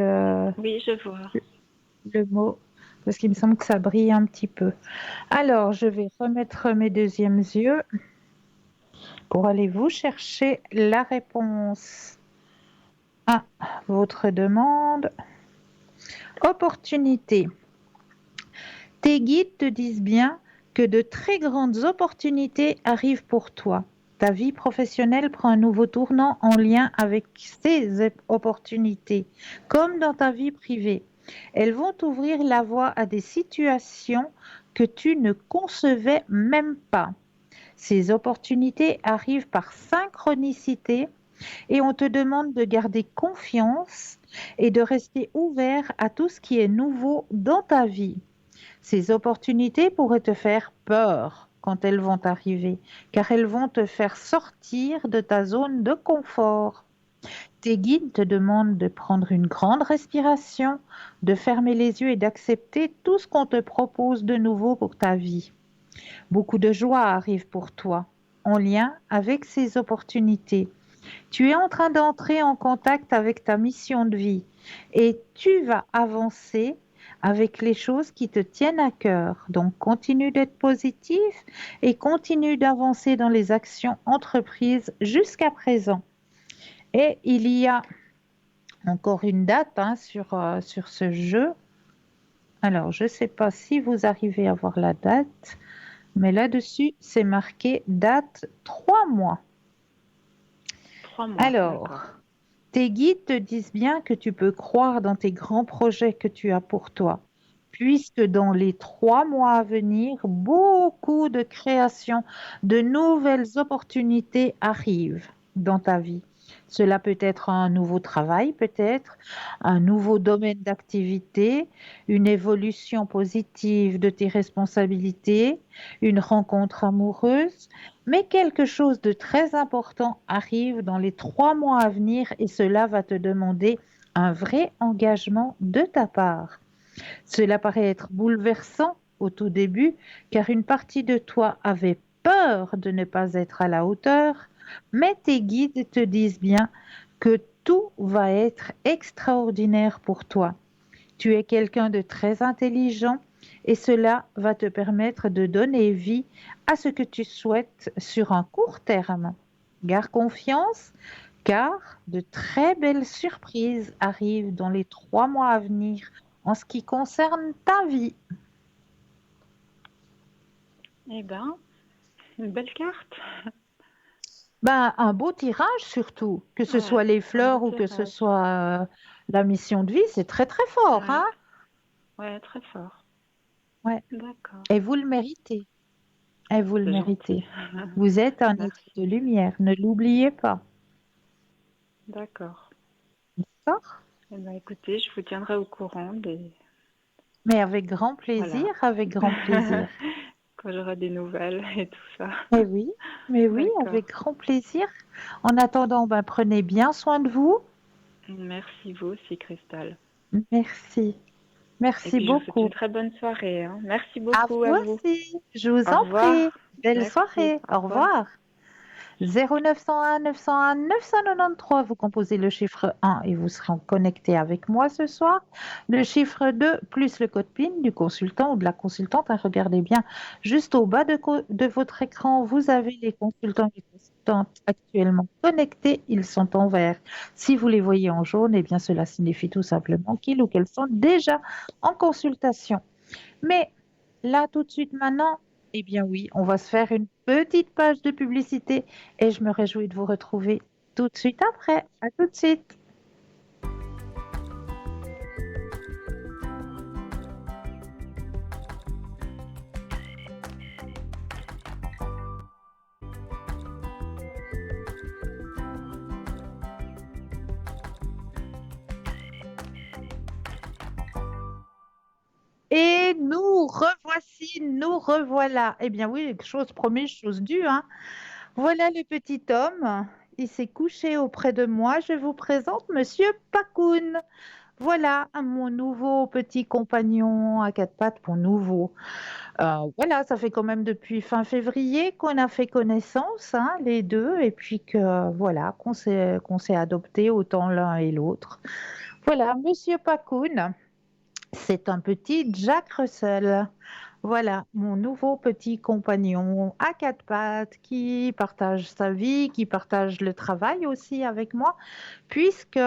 Oui, je vois.
le mot, parce qu'il me semble que ça brille un petit peu. Alors, je vais remettre mes deuxièmes yeux pour aller vous chercher la réponse à votre demande. Opportunité. Tes guides te disent bien que de très grandes opportunités arrivent pour toi. Ta vie professionnelle prend un nouveau tournant en lien avec ces opportunités, comme dans ta vie privée. Elles vont t'ouvrir la voie à des situations que tu ne concevais même pas. Ces opportunités arrivent par synchronicité et on te demande de garder confiance et de rester ouvert à tout ce qui est nouveau dans ta vie. Ces opportunités pourraient te faire peur quand elles vont arriver, car elles vont te faire sortir de ta zone de confort. Tes guides te demandent de prendre une grande respiration, de fermer les yeux et d'accepter tout ce qu'on te propose de nouveau pour ta vie. Beaucoup de joie arrive pour toi en lien avec ces opportunités. Tu es en train d'entrer en contact avec ta mission de vie et tu vas avancer avec les choses qui te tiennent à cœur. Donc, continue d'être positif et continue d'avancer dans les actions entreprises jusqu'à présent. Et il y a encore une date hein, sur ce jeu. Alors, je ne sais pas si vous arrivez à voir la date, mais là-dessus, c'est marqué date 3 mois.
3 mois.
Alors,
D'accord.
tes guides te disent bien que tu peux croire dans tes grands projets que tu as pour toi, puisque dans les 3 mois à venir, beaucoup de créations, de nouvelles opportunités arrivent dans ta vie. Cela peut être un nouveau travail, peut-être un nouveau domaine d'activité, une évolution positive de tes responsabilités, une rencontre amoureuse, mais quelque chose de très important arrive dans les 3 mois à venir et cela va te demander un vrai engagement de ta part. Cela paraît être bouleversant au tout début, car une partie de toi avait peur de ne pas être à la hauteur, mais tes guides te disent bien que tout va être extraordinaire pour toi. Tu es quelqu'un de très intelligent et cela va te permettre de donner vie à ce que tu souhaites sur un court terme. Garde confiance, car de très belles surprises arrivent dans les 3 mois à venir en ce qui concerne ta vie.
Eh ben, une belle carte.
Ben, un beau tirage surtout, que ce soit
Ouais,
les
un beau
fleurs ou que ce
tirage.
soit la mission de vie, c'est très très fort,
Ouais,
hein?
ouais, très fort.
Ouais.
D'accord.
Et vous le méritez. Et vous le
C'est gentil.
méritez. Vous êtes un être de
Merci.
lumière, ne l'oubliez pas.
D'accord.
D'accord?
Eh ben, écoutez, je vous tiendrai au courant
Mais avec grand plaisir,
voilà.
avec grand plaisir.
Quand j'aurai des nouvelles et tout ça.
Mais oui,
D'accord.
avec grand plaisir. En attendant, ben, prenez bien soin de vous.
Merci vous aussi, Cristal.
Merci.
Et
Merci
puis je vous souhaite
beaucoup.
une très bonne soirée, hein. Merci
À
beaucoup à
vous
vous.
aussi. Je vous
Au
en prie.
revoir.
Belle
Merci.
soirée.
Au
Au
revoir.
revoir. 0901 901 993, vous composez le chiffre 1 et vous serez connecté avec moi ce soir. Le chiffre 2 plus le code PIN du consultant ou de la consultante. Hein, regardez bien, juste au bas de votre écran, vous avez les consultants et les consultantes actuellement connectés. Ils sont en vert. Si vous les voyez en jaune, eh bien cela signifie tout simplement qu'ils ou qu'elles sont déjà en consultation. Mais là, tout de suite maintenant, eh bien oui, on va se faire une petite page de publicité et je me réjouis de vous retrouver tout de suite après. À tout de suite. Et nous revoici, nous revoilà. Eh bien oui, chose promise, chose due, hein. Voilà le petit homme. Il s'est couché auprès de moi. Je vous présente Monsieur Pacoun. Voilà mon nouveau petit compagnon à 4 pattes, pour nouveau. Voilà, ça fait quand même depuis fin février qu'on a fait connaissance, hein, les deux, et puis que voilà, qu'on s'est adopté autant l'un et l'autre. Voilà, Monsieur Pacoun, c'est un petit Jack Russell. Voilà, mon nouveau petit compagnon à 4 pattes qui partage sa vie, qui partage le travail aussi avec moi, puisque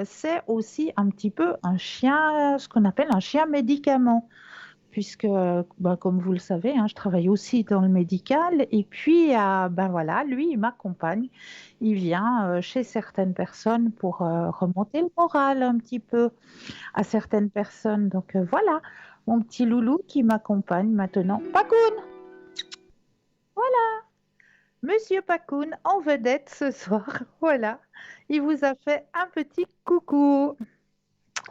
c'est aussi un petit peu un chien, ce qu'on appelle un chien médicament puisque, bah, comme vous le savez, hein, je travaille aussi dans le médical. Et puis, ben voilà, lui, il m'accompagne. Il vient chez certaines personnes pour remonter le moral un petit peu à certaines personnes. Donc voilà, mon petit loulou qui m'accompagne maintenant. Pacoun, Monsieur Pacoun en vedette ce soir. Voilà, il vous a fait un petit coucou.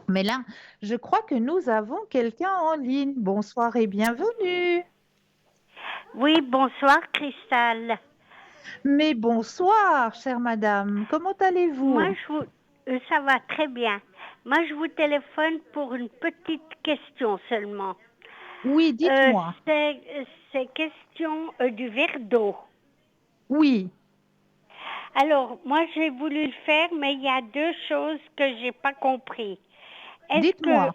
Mais là, je crois que nous avons quelqu'un en ligne. Bonsoir et bienvenue.
Oui, bonsoir Cristal.
Mais bonsoir, chère madame. Comment
Moi,
allez-vous?
ça va très bien. Moi, je vous téléphone pour une petite question seulement.
Oui,
Euh,
dites-moi.
c'est question du verre d'eau.
Oui,
Alors, moi, j'ai voulu le faire, mais il y a deux choses que j'ai pas compris. Est-ce que
dites-moi.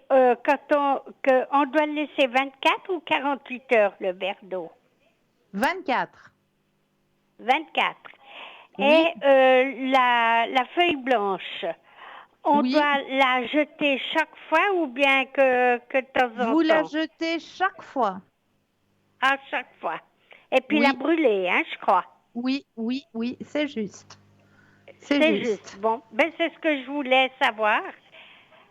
on doit le laisser 24 ou 48 heures le verre d'eau?
24.
24.
Oui,
Et la feuille blanche, on
oui.
doit la jeter chaque fois ou bien que de temps en
Vous la
temps?
jetez chaque fois.
À chaque fois. Et puis la
Oui,
brûler, hein, je crois.
oui, oui, oui, c'est juste. C'est
C'est juste.
juste.
Bon, ben c'est ce que je voulais savoir.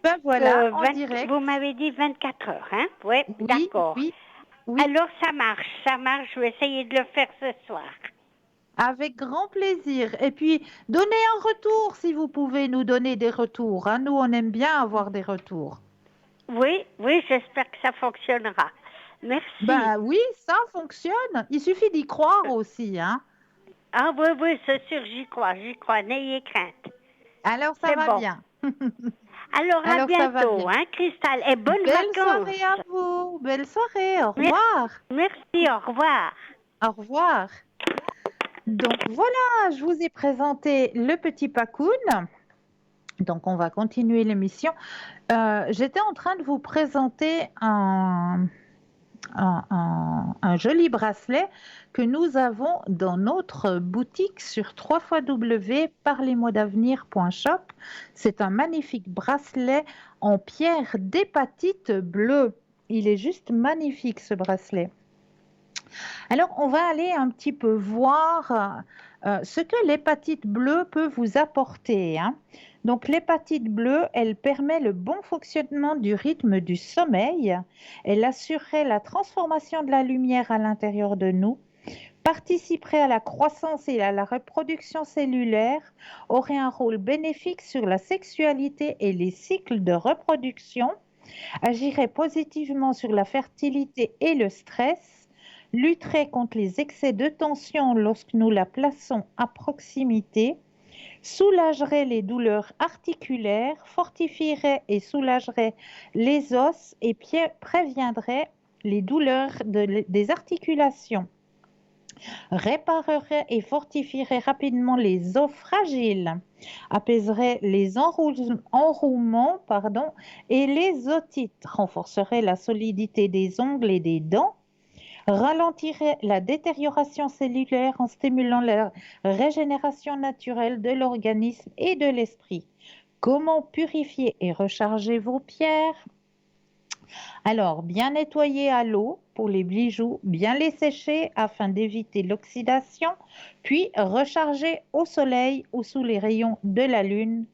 Ben voilà, en
Vous
direct.
m'avez dit 24 heures, hein? Oui,
Oui,
d'accord.
oui, oui.
Alors ça marche, ça marche. Je vais essayer de le faire ce soir.
Avec grand plaisir. Et puis, donnez un retour si vous pouvez nous donner des retours, hein. Nous, on aime bien avoir des retours.
Oui, oui, j'espère que ça fonctionnera. Merci.
Ben oui, ça fonctionne. Il suffit d'y croire aussi, hein.
Ah oui, oui, c'est sûr, j'y crois, n'ayez crainte.
Alors, ça
C'est
va
bon.
bien.
Alors, à
Alors, ça va
bientôt,
bien.
hein, Cristal, et bonnes
Belle
vacances.
soirée à vous. Belle soirée. Au
Merci,
revoir.
merci, au revoir.
Au revoir. Donc, voilà, je vous ai présenté le petit Pacoun. Donc, on va continuer l'émission. J'étais en train de vous présenter un joli bracelet que nous avons dans notre boutique sur www.parlezmoi-d'avenir.shop. C'est un magnifique bracelet en pierre d'hépatite bleue. Il est juste magnifique ce bracelet. Alors, on va aller un petit peu voir ce que l'hépatite bleue peut vous apporter, hein. Donc, l'hépatite bleue, elle permet le bon fonctionnement du rythme du sommeil. Elle assurerait la transformation de la lumière à l'intérieur de nous, participerait à la croissance et à la reproduction cellulaire, aurait un rôle bénéfique sur la sexualité et les cycles de reproduction, agirait positivement sur la fertilité et le stress, lutterait contre les excès de tension lorsque nous la plaçons à proximité, soulagerait les douleurs articulaires, fortifierait et soulagerait les os et préviendrait les douleurs des articulations, réparerait et fortifierait rapidement les os fragiles, apaiserait les enrouements et les otites, renforcerait la solidité des ongles et des dents, ralentirait la détérioration cellulaire en stimulant la régénération naturelle de l'organisme et de l'esprit. Comment purifier et recharger vos pierres? Alors, bien nettoyer à l'eau pour les bijoux, bien les sécher afin d'éviter l'oxydation, puis recharger au soleil ou sous les rayons de la lune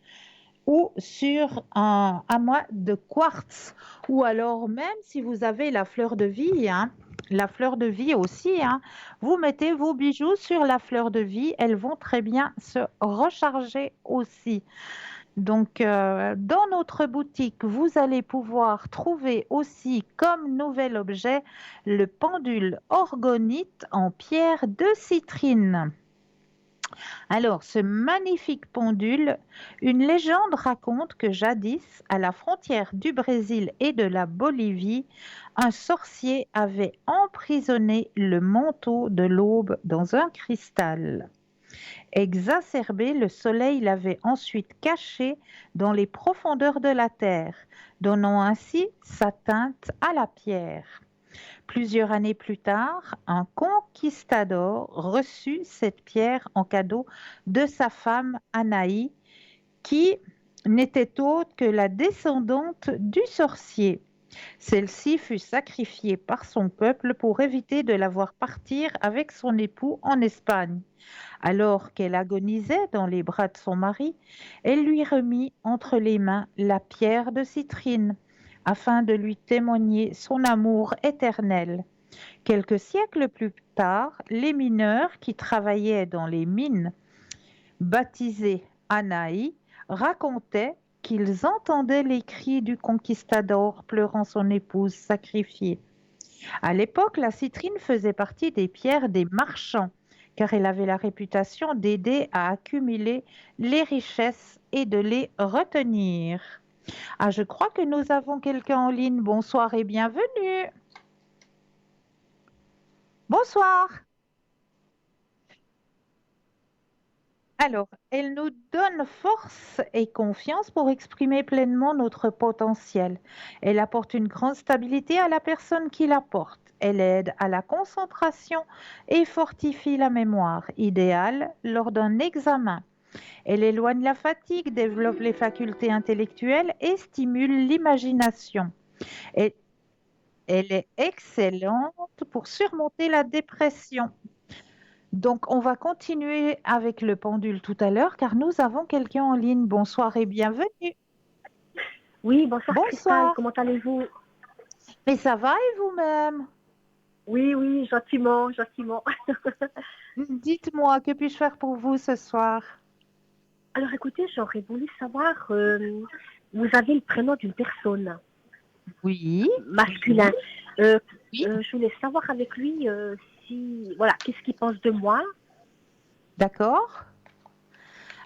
ou sur un amas de quartz, ou alors même si vous avez la fleur de vie, hein, la fleur de vie aussi, hein, vous mettez vos bijoux sur la fleur de vie, elles vont très bien se recharger aussi. Donc, dans notre boutique, vous allez pouvoir trouver aussi comme nouvel objet le pendule orgonite en pierre de citrine. Alors, ce magnifique pendule, une légende raconte que jadis, à la frontière du Brésil et de la Bolivie, un sorcier avait emprisonné le manteau de l'aube dans un cristal. Exacerbé, le soleil l'avait ensuite caché dans les profondeurs de la terre, donnant ainsi sa teinte à la pierre. Plusieurs années plus tard, un conquistador reçut cette pierre en cadeau de sa femme Anaï, qui n'était autre que la descendante du sorcier. Celle-ci fut sacrifiée par son peuple pour éviter de la voir partir avec son époux en Espagne. Alors qu'elle agonisait dans les bras de son mari, elle lui remit entre les mains la pierre de citrine, afin de lui témoigner son amour éternel. Quelques siècles plus tard, les mineurs qui travaillaient dans les mines, baptisés Anaï, racontaient qu'ils entendaient les cris du conquistador pleurant son épouse sacrifiée. À l'époque, la citrine faisait partie des pierres des marchands, car elle avait la réputation d'aider à accumuler les richesses et de les retenir. Ah, je crois que nous avons quelqu'un en ligne. Bonsoir et bienvenue. Bonsoir. Alors, elle nous donne force et confiance pour exprimer pleinement notre potentiel. Elle apporte une grande stabilité à la personne qui la porte. Elle aide à la concentration et fortifie la mémoire, idéale lors d'un examen. Elle éloigne la fatigue, développe les facultés intellectuelles et stimule l'imagination. Elle, elle est excellente pour surmonter la dépression. Donc, on va continuer avec le pendule tout à l'heure car nous avons quelqu'un en ligne. Bonsoir et bienvenue.
Oui, bonsoir, Cristal,
Bonsoir.
comment allez-vous?
Mais ça va et vous-même?
Oui, gentiment, gentiment.
Dites-moi, que puis-je faire pour vous ce soir?
Alors écoutez, j'aurais voulu savoir, vous avez le prénom d'une personne
Oui,
masculin.
oui,
Je voulais savoir avec lui si, voilà, qu'est-ce qu'il pense de moi.
d'accord.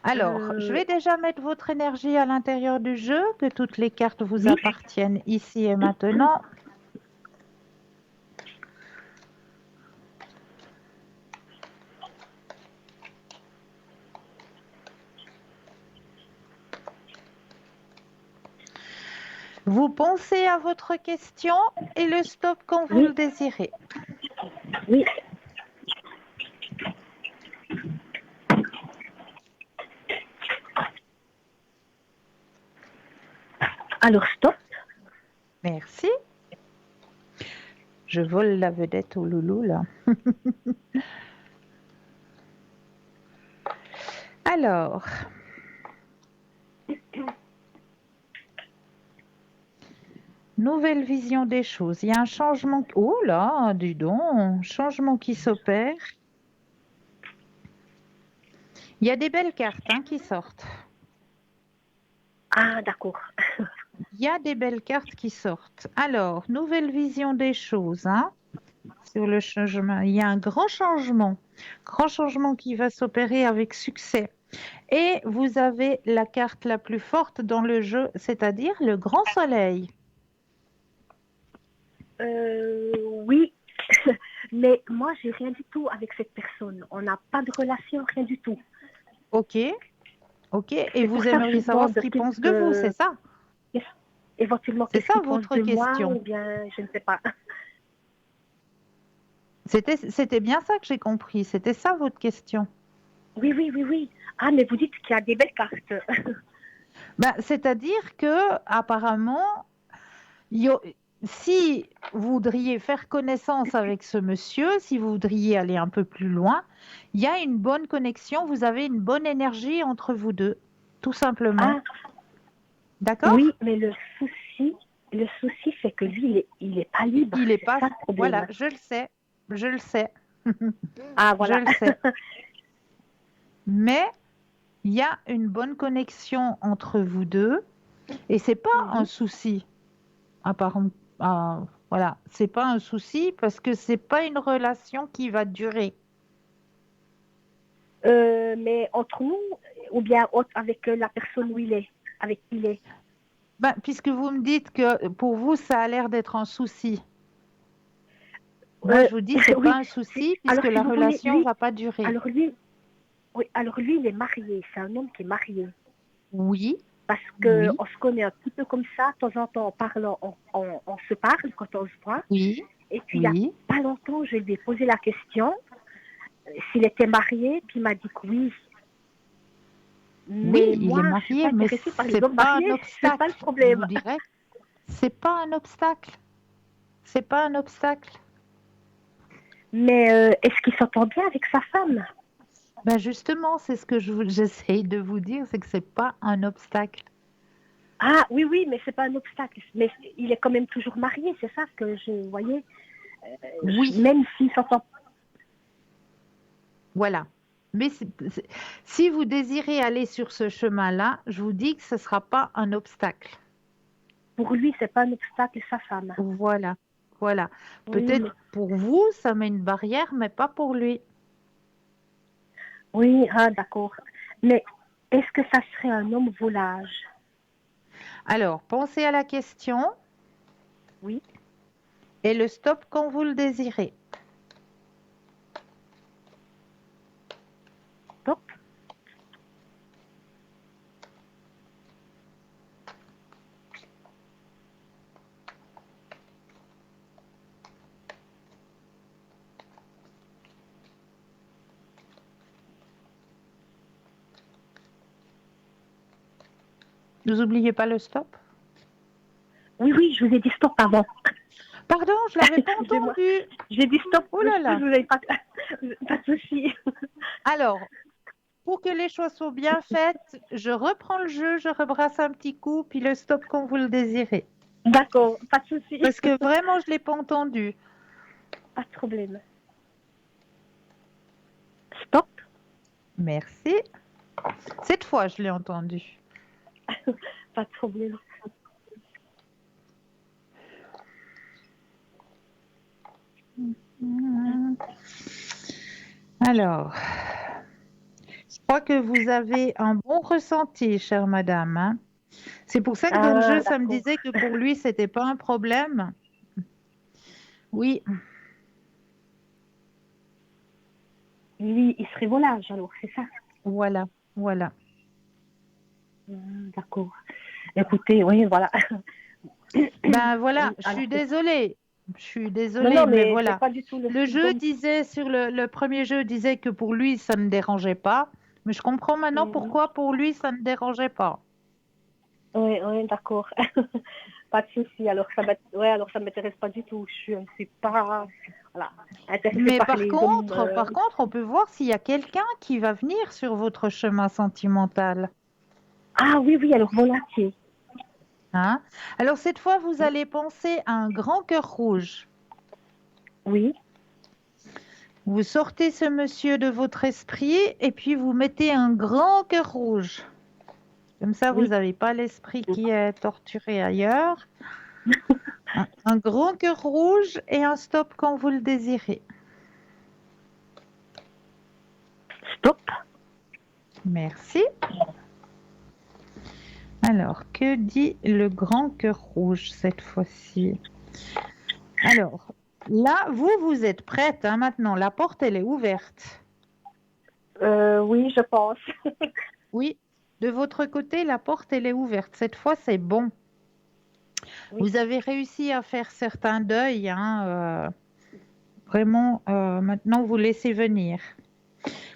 Alors, je
Euh,
vais déjà mettre votre énergie à l'intérieur du jeu, que toutes les cartes vous
oui,
appartiennent ici et maintenant. Vous pensez à votre question et le stop quand vous
oui,
le désirez.
oui. Alors stop.
Merci. Je vole la vedette au loulou, là. Alors, nouvelle vision des choses. Il y a un changement. Oh là, dis donc, changement qui s'opère. Il y a des belles cartes hein, qui sortent.
Ah, d'accord.
Il y a des belles cartes qui sortent. Alors, nouvelle vision des choses. Hein, sur le changement. Il y a un grand changement qui va s'opérer avec succès. Et vous avez la carte la plus forte dans le jeu, c'est-à-dire le grand soleil.
Oui, mais moi, j'ai rien du tout avec cette personne. On n'a pas de relation, rien du tout.
Ok, ok. Et
C'est pour
vous
ça que je
aimeriez savoir
demande
ce qu'il pense de vous, c'est ça?
éventuellement
C'est
qu'est-ce
ça
qu'il pense
votre
de moi
question.
ou bien je ne sais pas.
C'était bien ça que j'ai compris. C'était ça votre question.
Oui, oui, oui, oui. Ah, mais vous dites qu'il y a des belles cartes.
Ben, c'est-à-dire que apparemment, il y a- si vous voudriez faire connaissance avec ce monsieur, si vous voudriez aller un peu plus loin, il y a une bonne connexion. Vous avez une bonne énergie entre vous deux, tout simplement.
Ah,
D'accord?
oui, mais le souci, c'est que lui, il est pas libre.
Il est
C'est
pas.
ça le
Voilà,
problème.
je le sais. Je le sais.
Ah,
Je
voilà.
le sais. Mais il y a une bonne connexion entre vous deux et c'est pas un
Mhm.
souci. Apparemment, voilà, c'est pas un souci parce que c'est pas une relation qui va durer.
Mais entre nous, ou bien avec la personne où il est, avec qui il est.
Ben, puisque vous me dites que pour vous, ça a l'air d'être un souci. Moi,
Euh,
je vous dis, c'est pas
oui.
un souci puisque
Alors, si
la
vous voulez,
relation va pas durer.
alors lui, oui, alors lui, il est marié. C'est un homme qui est marié.
Oui,
Parce
oui,
qu'on se connaît un petit peu comme ça, de temps en temps, en parlant, on se parle quand on se voit.
oui,
Et puis, il n'y a
oui.
pas longtemps, je lui ai posé la question s'il était marié, puis il m'a dit que oui.
Oui,
Mais
il est
moi, je ne suis
marié,
pas
mais
intéressée par les
c'est
hommes
pas un
mariés, c'est ça le
obstacle. Je
problème.
vous dirais, c'est pas un obstacle. C'est pas un obstacle.
Mais est-ce qu'il s'entend bien avec sa femme?
Ben justement, c'est ce que j'essaye de vous dire, c'est que c'est pas un obstacle.
Ah oui, oui, mais c'est pas un obstacle. Mais il est quand même toujours marié, c'est ça que je voyais.
Oui,
Même s'il s'entend.
voilà. Mais si vous désirez aller sur ce chemin-là, je vous dis que ce ne sera pas un obstacle.
Pour lui, c'est pas un obstacle, sa femme.
Voilà, voilà.
Oui,
Peut-être pour vous, ça met une barrière, mais pas pour lui.
oui, ah, d'accord. Mais est-ce que ça serait un homme volage?
Alors, pensez à la question
Oui,
et le stop quand vous le désirez.
top.
Vous n'oubliez pas le stop?
Oui, oui, je vous ai dit stop avant.
Pardon, je l'avais pas
Excusez-moi.
entendu.
J'ai dit stop,
Oh
mais
là
je pense
là.
que vous n'avez pas, pas de souci.
Alors, pour que les choses soient bien faites, je reprends le jeu, je rebrasse un petit coup, puis le stop quand vous le désirez.
D'accord, pas de souci.
Parce que vraiment, je ne l'ai pas entendu.
Pas de problème. Stop.
Merci. Cette fois, je l'ai entendu.
Pas de problème.
Alors, je crois que vous avez un bon ressenti, chère madame, hein. C'est pour ça que dans le jeu, ça me
D'accord.
disait que pour lui, c'était pas un problème. Oui,
Lui, il serait volage, alors, c'est ça?
voilà, voilà.
D'accord. Écoutez, oui, voilà.
Ben voilà,
Oui,
je
alors,
suis désolée. Je suis
non,
désolée,
non,
mais
mais c'est
voilà.
pas du tout le
Le
style
jeu
d'homme.
disait sur le premier jeu disait que pour lui, ça ne dérangeait pas. Mais je comprends maintenant pourquoi pour lui, ça ne dérangeait pas.
Oui, oui, d'accord. Pas de souci. Alors, alors ça m'intéresse pas du tout. Je ne suis pas, voilà, intéressée
Mais
par les hommes.
par contre, on peut voir s'il y a quelqu'un qui va venir sur votre chemin sentimental.
Ah oui, oui, alors volontiers.
Hein? Alors cette fois, vous allez penser à un grand cœur rouge.
Oui,
Vous sortez ce monsieur de votre esprit et puis vous mettez un grand cœur rouge. Comme ça, vous
oui.
n'avez pas l'esprit qui est torturé ailleurs. Un grand cœur rouge et un stop quand vous le désirez.
Stop.
Merci. Alors, que dit le grand cœur rouge cette fois-ci? Alors, là, vous êtes prête, hein, maintenant. La porte, elle est ouverte.
Oui, je pense.
Oui, de votre côté, la porte, elle est ouverte. Cette fois, c'est bon.
Oui.
Vous avez réussi à faire certains deuils, hein, vraiment, maintenant, vous laissez venir.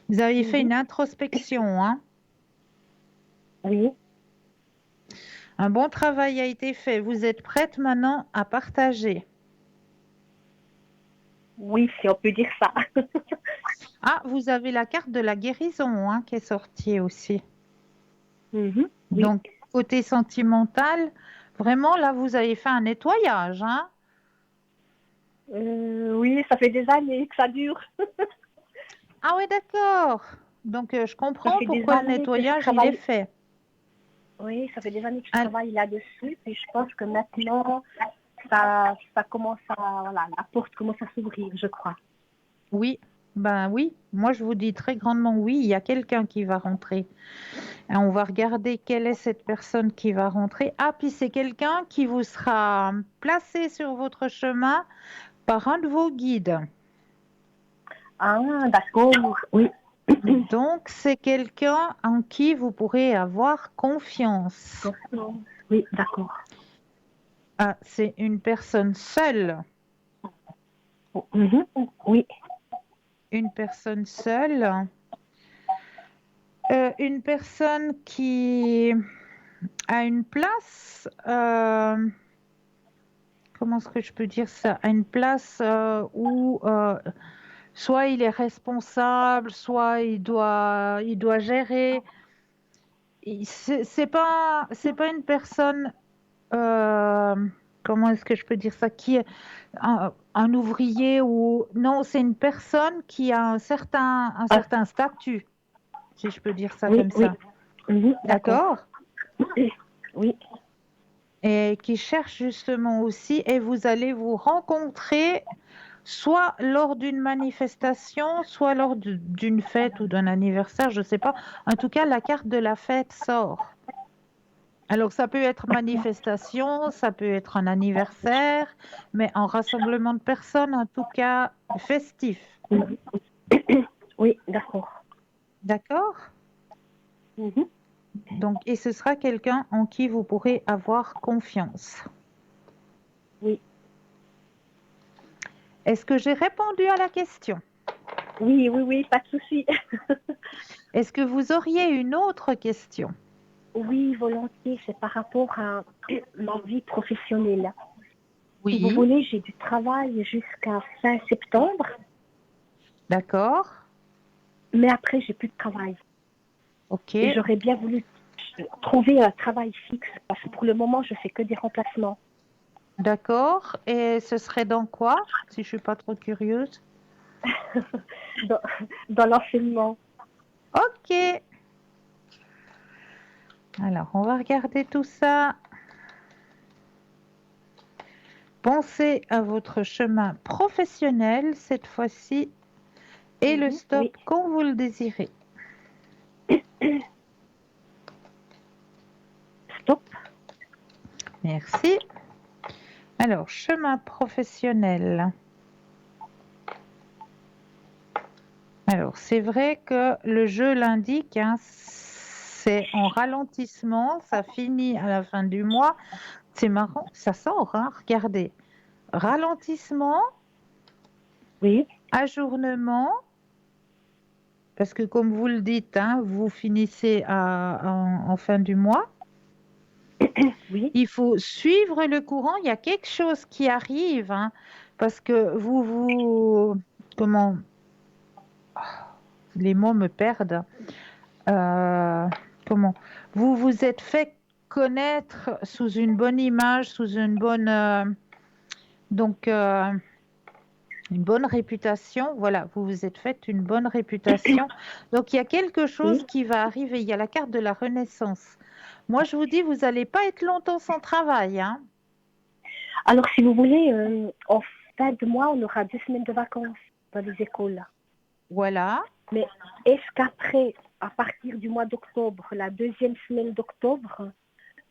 Vous avez fait une introspection, hein.
Oui,
Un bon travail a été fait. Vous êtes prête maintenant à partager.
oui, si on peut dire ça.
Ah, vous avez la carte de la guérison, hein, qui est sortie aussi.
Oui.
Donc, côté sentimental, vraiment, là, vous avez fait un nettoyage, hein.
Oui, ça fait des années que ça dure.
Ah oui, d'accord. Donc, je
Ça
comprends
fait des
pourquoi le
années que je
nettoyage, il est
travaille.
fait.
Oui, ça fait des années que je
Ah,
travaille là-dessus. Et je pense que maintenant, ça commence à, voilà, la porte commence à s'ouvrir, je crois.
oui, ben oui. Moi, je vous dis très grandement oui, il y a quelqu'un qui va rentrer. Et on va regarder quelle est cette personne qui va rentrer. Ah, puis c'est quelqu'un qui vous sera placé sur votre chemin par un de vos guides.
Ah, d'accord. Oui.
Donc, c'est quelqu'un en qui vous pourrez avoir confiance.
Oui, d'accord.
Ah, c'est une personne seule.
Oui.
Une personne seule. Une personne qui a une place. Comment est-ce que je peux dire ça? À une place où soit il est responsable, soit il doit gérer. C'est pas une personne. euh, comment est-ce que je peux dire ça? Qui est un ouvrier ou non? C'est une personne qui a un certain statut, si je peux dire ça
Oui,
comme
oui.
ça.
D'accord.
D'accord?
Oui.
Et qui cherche justement aussi, et vous allez vous rencontrer soit lors d'une manifestation, soit lors d'une fête ou d'un anniversaire, je ne sais pas. En tout cas, la carte de la fête sort. Alors, ça peut être manifestation, ça peut être un anniversaire, mais un rassemblement de personnes, en tout cas festif.
Oui, d'accord.
D'accord? Donc, et ce sera quelqu'un en qui vous pourrez avoir confiance.
Oui.
Est-ce que j'ai répondu à la question?
Oui, oui, oui, pas de souci.
Est-ce que vous auriez une autre question?
Oui, volontiers, c'est par rapport à ma vie professionnelle. Si vous
Oui,
voulez, j'ai du travail jusqu'à fin septembre,
d'accord.
mais après, j'ai plus de travail.
Ok,
Et j'aurais bien voulu trouver un travail fixe, parce que pour le moment, je fais que des remplacements.
d'accord. Et ce serait dans quoi, si je suis pas trop curieuse?
dans, dans l'enseignement.
Ok. Alors, on va regarder tout ça. Pensez à votre chemin professionnel cette fois-ci et le stop
Oui.
quand vous le désirez.
Stop.
Merci. Alors, chemin professionnel. Alors, c'est vrai que le jeu l'indique, hein, c'est en ralentissement, ça finit à la fin du mois. C'est marrant, ça sort, hein, regardez. Ralentissement,
Oui.
ajournement, parce que comme vous le dites, hein, vous finissez en fin du mois.
Oui.
Il faut suivre le courant, il y a quelque chose qui arrive, hein, parce que comment, les mots me perdent. Comment, vous vous êtes fait connaître sous une bonne image, sous une bonne, une bonne réputation. Voilà, vous vous êtes fait une bonne réputation. Donc il y a quelque chose qui va arriver. Il y a la carte de la Renaissance. Moi, je vous dis, vous n'allez pas être longtemps sans travail, hein.
Alors, si vous voulez, en fin de mois, on aura 2 semaines de vacances dans les écoles.
Voilà.
Mais est-ce qu'après, à partir du mois d'octobre, la 2e semaine d'octobre,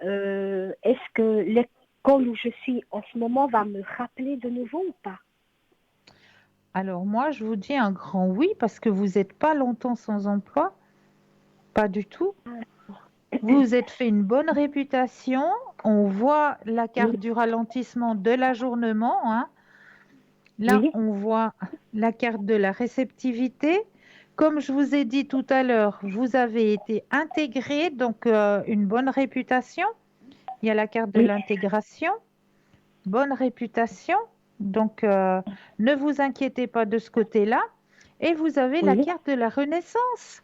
est-ce que l'école où je suis en ce moment va me rappeler de nouveau ou pas?
Alors moi, je vous dis un grand oui parce que vous n'êtes pas longtemps sans emploi. Pas du tout. Vous vous êtes fait une bonne réputation. On voit la carte du ralentissement de l'ajournement, hein. Là, on voit la carte de la réceptivité. Comme je vous ai dit tout à l'heure, vous avez été intégré, donc une bonne réputation. Il y a la carte de l'intégration, bonne réputation. Donc, ne vous inquiétez pas de ce côté-là. Et vous avez la carte de la Renaissance.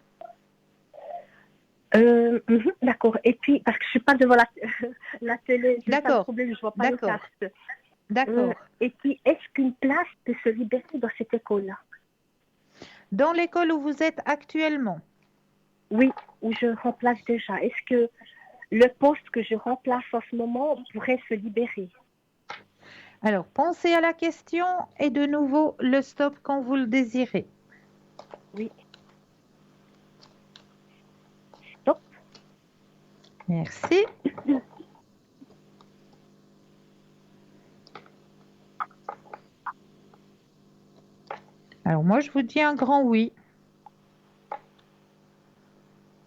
D'accord. Et puis, parce que je ne suis pas devant la télé, c'est ça le problème, je ne vois pas le carte.
D'accord.
Et puis, est-ce qu'une place peut se libérer dans cette école-là?
Dans l'école où vous êtes actuellement?
Oui, où je remplace déjà. Est-ce que le poste que je remplace en ce moment pourrait se libérer?
Alors, pensez à la question et de nouveau le stop quand vous le désirez.
Oui. Stop.
Merci. Alors, moi, je vous dis un grand oui.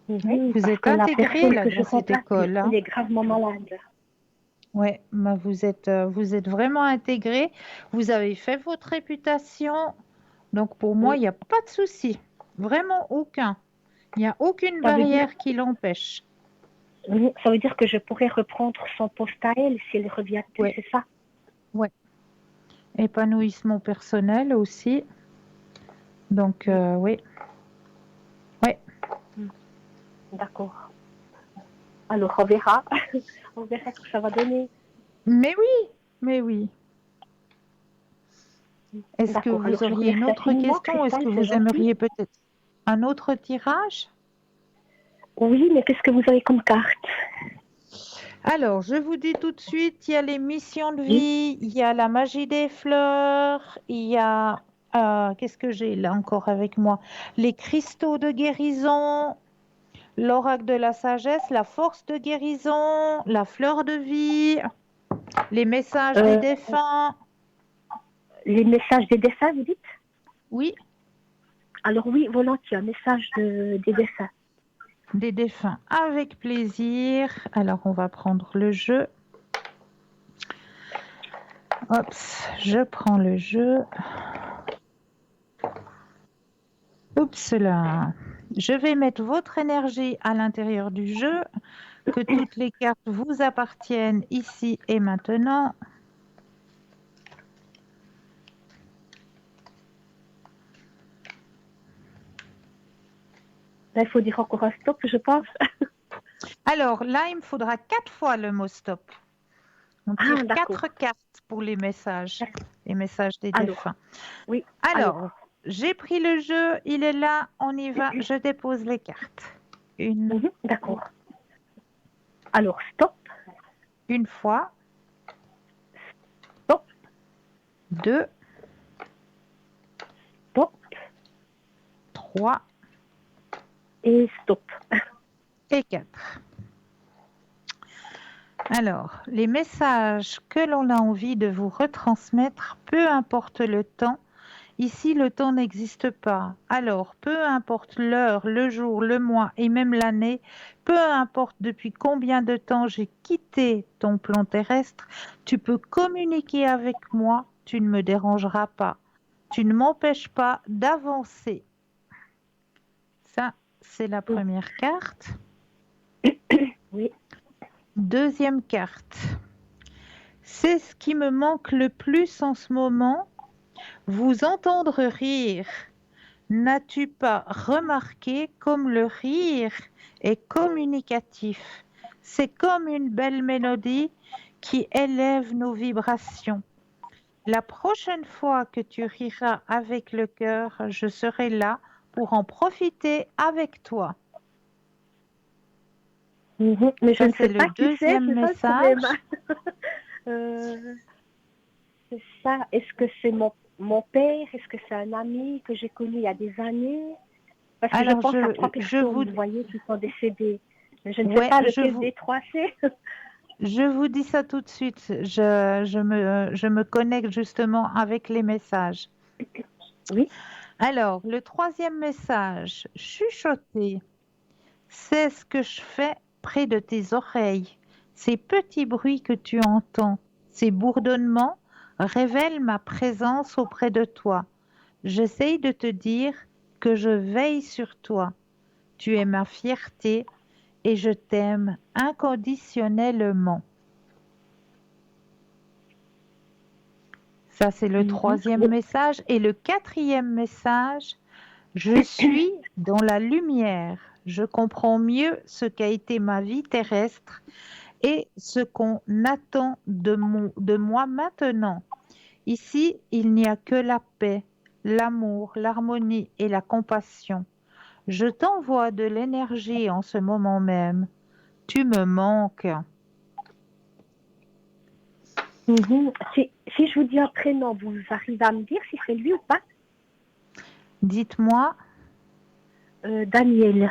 Oui,
vous êtes intégré là, dans cette école.
Il est gravement malade.
Oui, bah vous êtes vraiment intégré. Vous avez fait votre réputation. Donc, pour moi, il n'y a pas de souci. Vraiment aucun. Il n'y a aucune barrière qui l'empêche.
Oui, ça veut dire que je pourrais reprendre son poste à elle si elle revient plus, c'est ça?
Oui. Épanouissement personnel aussi. Donc, oui. Oui.
D'accord. Alors, on verra. On verra ce que ça va donner.
Mais oui, mais oui. Est-ce que vous auriez une autre question? Est-ce que vous aimeriez peut-être un autre tirage?
Oui, mais qu'est-ce que vous avez comme carte?
Alors, je vous dis tout de suite, il y a les missions de vie, il y a la magie des fleurs, il y a, qu'est-ce que j'ai là encore avec moi? Les cristaux de guérison, l'oracle de la sagesse, la force de guérison, la fleur de vie, les messages des défunts.
Les messages des défunts, vous dites?
Oui.
Alors oui, volontiers, un message des défunts.
Des défunts, avec plaisir. Alors, on va prendre le jeu. Hop, je prends le jeu. Oups là. Je vais mettre votre énergie à l'intérieur du jeu, que toutes les cartes vous appartiennent ici et maintenant.
Là, il faut dire encore un stop, je pense.
Alors là, il me faudra 4 fois le mot stop. On tire 4 cartes pour les messages des défunts.
Oui.
Alors, j'ai pris le jeu, il est là, on y va, je dépose les cartes.
D'accord. Alors, stop.
Une fois.
Stop.
2.
Stop.
3.
Et stop.
Et 4. Alors, les messages que l'on a envie de vous retransmettre, peu importe le temps, ici le temps n'existe pas. Alors, peu importe l'heure, le jour, le mois et même l'année, peu importe depuis combien de temps j'ai quitté ton plan terrestre, tu peux communiquer avec moi, tu ne me dérangeras pas. Tu ne m'empêches pas d'avancer. Ça, c'est la première carte.
Oui.
Deuxième carte. C'est ce qui me manque le plus en ce moment. Vous entendre rire. N'as-tu pas remarqué comme le rire est communicatif? C'est comme une belle mélodie qui élève nos vibrations. La prochaine fois que tu riras avec le cœur, je serai là pour en profiter avec toi.
Mais
Ça,
je ne
c'est
sais pas
le
qui c'est
deuxième
ça le
message.
problème. C'est ça. Est-ce que c'est mon père? Est-ce que c'est un ami que j'ai connu il y a des années? Parce que
Alors,
je pense à 3 personnes, vous voyez, qui sont décédées. Mais je ne sais pas lequel des 3 c'est.
Je vous dis ça tout de suite. Je me connecte justement avec les messages.
Oui.
Alors, le troisième message, chuchoter. C'est ce que je fais près de tes oreilles. Ces petits bruits que tu entends, ces bourdonnements révèlent ma présence auprès de toi. J'essaye de te dire que je veille sur toi. Tu es ma fierté et je t'aime inconditionnellement. Ça, c'est le troisième message. Et le quatrième message, je suis dans la lumière. Je comprends mieux ce qu'a été ma vie terrestre et ce qu'on attend de moi maintenant. Ici, il n'y a que la paix, l'amour, l'harmonie et la compassion. Je t'envoie de l'énergie en ce moment même. Tu me manques.
Si je vous dis un prénom, vous arrivez à me dire si c'est lui ou pas?
Dites-moi.
Daniel.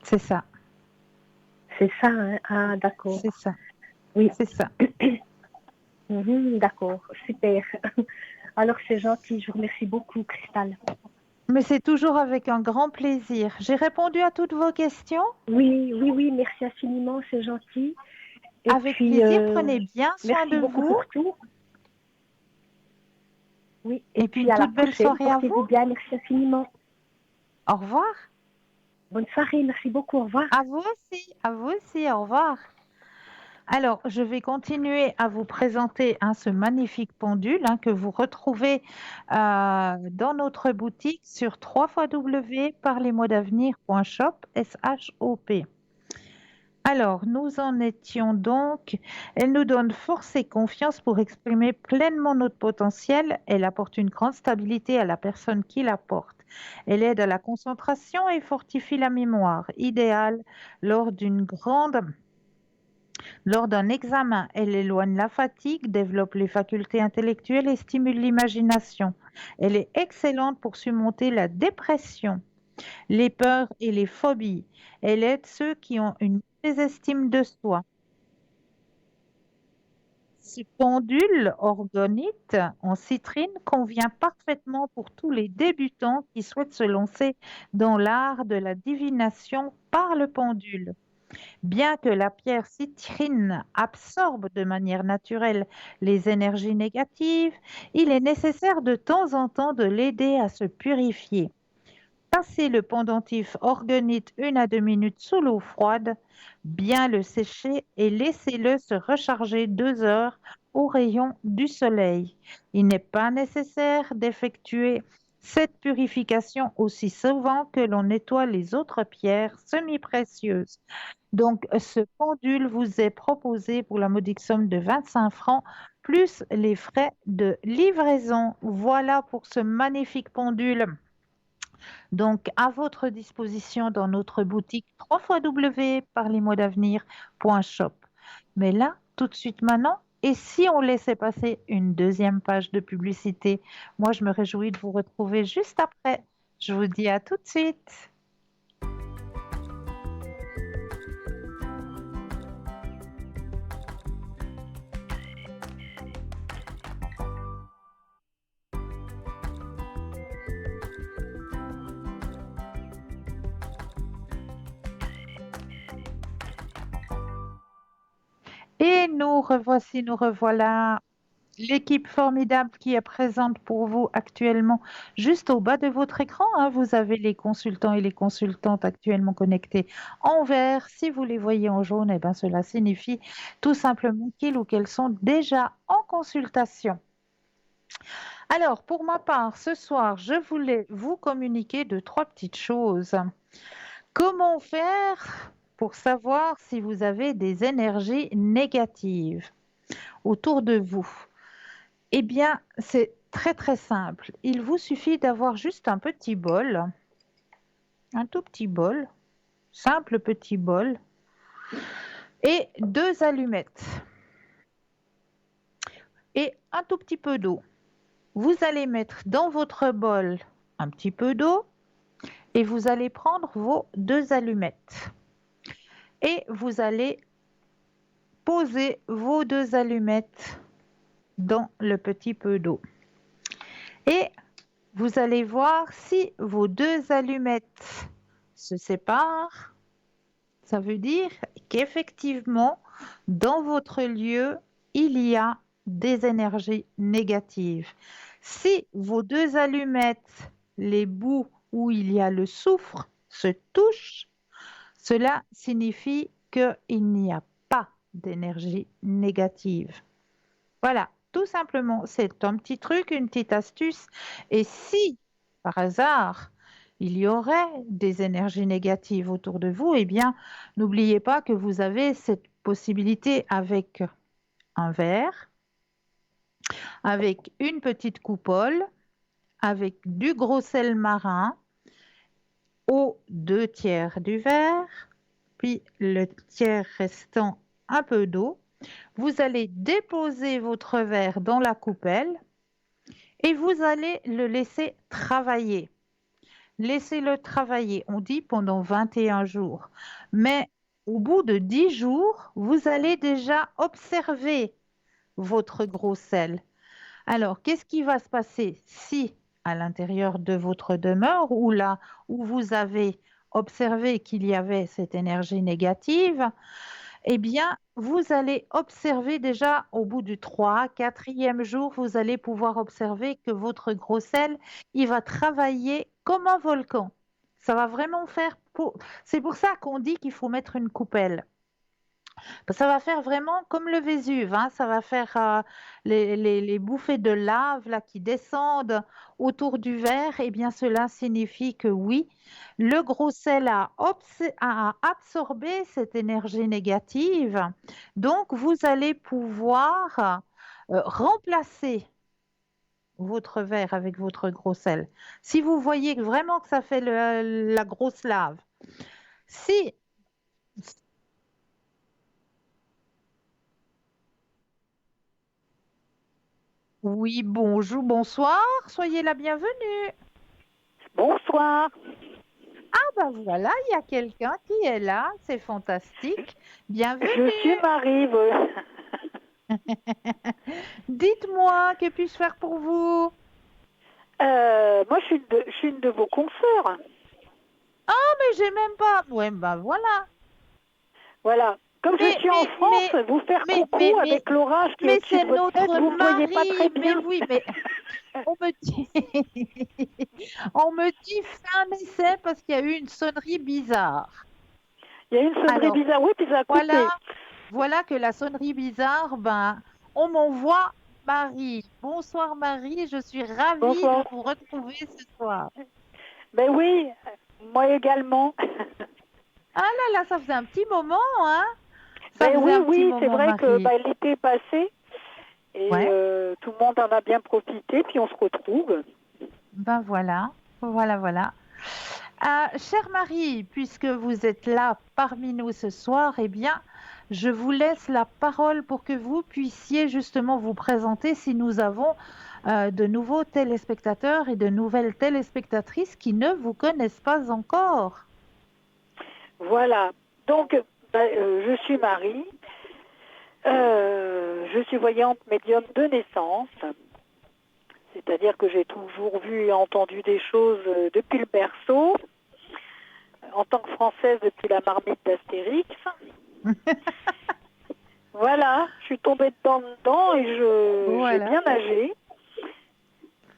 C'est ça.
C'est ça, hein? Ah, d'accord.
C'est ça.
Oui.
C'est ça.
D'accord, super. Alors, c'est gentil. Je vous remercie beaucoup, Cristal.
Mais c'est toujours avec un grand plaisir. J'ai répondu à toutes vos questions?
Oui, merci infiniment, c'est gentil. Et
avec
puis,
plaisir, prenez bien soin de
beaucoup
vous.
pour tout. Oui,
et puis
à
une
la
toute belle
prochaine.
soirée à
Portez-vous
vous.
bien, merci infiniment.
Au revoir.
Bonne soirée, merci beaucoup, au revoir.
À vous aussi, au revoir. Alors, je vais continuer à vous présenter ce magnifique pendule que vous retrouvez dans notre boutique sur www.parlezmoi-d'avenir.shop, S-H-O-P. Alors, nous en étions donc, elle nous donne force et confiance pour exprimer pleinement notre potentiel. Elle apporte une grande stabilité à la personne qui la porte. Elle aide à la concentration et fortifie la mémoire, idéale lors d'un examen. Elle éloigne la fatigue, développe les facultés intellectuelles et stimule l'imagination. Elle est excellente pour surmonter la dépression, les peurs et les phobies. Elle aide ceux qui ont une mauvaise estime de soi. Ce pendule orgonite en citrine convient parfaitement pour tous les débutants qui souhaitent se lancer dans l'art de la divination par le pendule. Bien que la pierre citrine absorbe de manière naturelle les énergies négatives, il est nécessaire de temps en temps de l'aider à se purifier. Passez le pendentif orgonite 1 à 2 minutes sous l'eau froide, bien le sécher et laissez-le se recharger 2 heures au rayon du soleil. Il n'est pas nécessaire d'effectuer Cette purification aussi souvent que l'on nettoie les autres pierres semi-précieuses. Donc, ce pendule vous est proposé pour la modique somme de 25 francs, plus les frais de livraison. Voilà pour ce magnifique pendule. Donc, à votre disposition dans notre boutique www.parlez-moi-d'avenir.shop. Mais là, tout de suite maintenant, et si on laissait passer une deuxième page de publicité, moi je me réjouis de vous retrouver juste après. Je vous dis à tout de suite. Et nous revoici, nous revoilà. L'équipe formidable qui est présente pour vous actuellement, juste au bas de votre écran, hein, vous avez les consultants et les consultantes actuellement connectés en vert. Si vous les voyez en jaune, eh ben, cela signifie tout simplement qu'ils ou qu'elles sont déjà en consultation. Alors, pour ma part, ce soir, je voulais vous communiquer de 3 petites choses. Comment faire pour savoir si vous avez des énergies négatives autour de vous? Eh bien, c'est très très simple. Il vous suffit d'avoir juste un petit bol, un tout petit bol, simple petit bol, et 2 allumettes et un tout petit peu d'eau. Vous allez mettre dans votre bol un petit peu d'eau et vous allez prendre vos 2 allumettes et vous allez poser vos 2 allumettes dans le petit peu d'eau. Et vous allez voir si vos 2 allumettes se séparent. Ça veut dire qu'effectivement, dans votre lieu, il y a des énergies négatives. Si vos 2 allumettes, les bouts où il y a le soufre, se touchent, cela signifie qu'il n'y a pas d'énergie négative. Voilà, tout simplement, c'est un petit truc, une petite astuce. Et si, par hasard, il y aurait des énergies négatives autour de vous, eh bien, n'oubliez pas que vous avez cette possibilité avec un verre, avec une petite coupole, avec du gros sel marin, aux 2 tiers du verre, puis le tiers restant un peu d'eau. Vous allez déposer votre verre dans la coupelle et vous allez le laisser travailler. Laissez-le travailler, on dit pendant 21 jours. Mais au bout de 10 jours, vous allez déjà observer votre gros sel. Alors, qu'est-ce qui va se passer si, à l'intérieur de votre demeure, ou là où vous avez observé qu'il y avait cette énergie négative, eh bien, vous allez observer déjà au bout du 3e, 4e jour, vous allez pouvoir observer que votre gros sel, il va travailler comme un volcan. Ça va vraiment faire... C'est pour ça qu'on dit qu'il faut mettre une coupelle. Ça va faire vraiment comme le Vésuve, hein. Ça va faire les bouffées de lave là, qui descendent autour du verre. Eh bien, cela signifie que oui, le gros sel a absorbé cette énergie négative. Donc, vous allez pouvoir remplacer votre verre avec votre gros sel. Si vous voyez vraiment que ça fait la grosse lave. Si Oui, bonjour, bonsoir, soyez la bienvenue.
Bonsoir.
Ah ben voilà, il y a quelqu'un qui est là, c'est fantastique.
Je
Bienvenue.
suis Marie.
Dites-moi, que puis-je faire pour vous?
Moi, je suis une de vos consoeurs.
Ah, mais j'ai même pas. Ouais, ben voilà.
Voilà. Comme je suis en France, vous faire coucou avec l'orage qui est au-dessus de votre tête, vous ne voyez pas très bien.
Mais oui, mais on me dit, on me dit fin essai parce qu'il y a eu une sonnerie bizarre.
Il y a eu une sonnerie bizarre, oui, puis ça a coupé.
Voilà que la sonnerie bizarre, ben, on m'envoie Marie. Bonsoir Marie, je suis ravie
Bonsoir.
de vous retrouver ce soir.
Ben oui, moi également.
Ah là là, ça faisait un petit moment, hein? Ça
Ben
faisait un petit
oui, c'est
moment,
vrai que
Marie.
l'été est passé et
Ouais,
tout le monde en a bien profité, puis on se retrouve.
ben voilà, voilà, voilà. Chère Marie, puisque vous êtes là parmi nous ce soir, eh bien, je vous laisse la parole pour que vous puissiez justement vous présenter si nous avons de nouveaux téléspectateurs et de nouvelles téléspectatrices qui ne vous connaissent pas encore.
Voilà. Donc, je suis Marie. Je suis voyante médium de naissance. C'est-à-dire que j'ai toujours vu et entendu des choses depuis le berceau. En tant que Française depuis la marmite d'Astérix. Voilà, je suis tombée dedans et j'ai
Voilà.
bien nagé.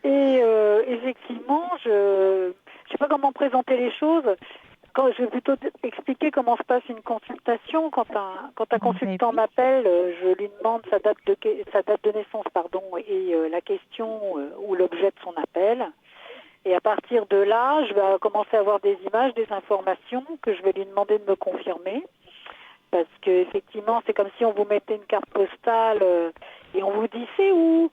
Et effectivement, je ne sais pas comment présenter les choses. Quand, je vais plutôt expliquer comment se passe une consultation. Quand un consultant
oui.
m'appelle, je lui demande sa date de naissance, pardon, et la question ou l'objet de son appel. Et à partir de là, je vais commencer à avoir des images, des informations que je vais lui demander de me confirmer. Parce que effectivement, c'est comme si on vous mettait une carte postale et on vous dit c'est où.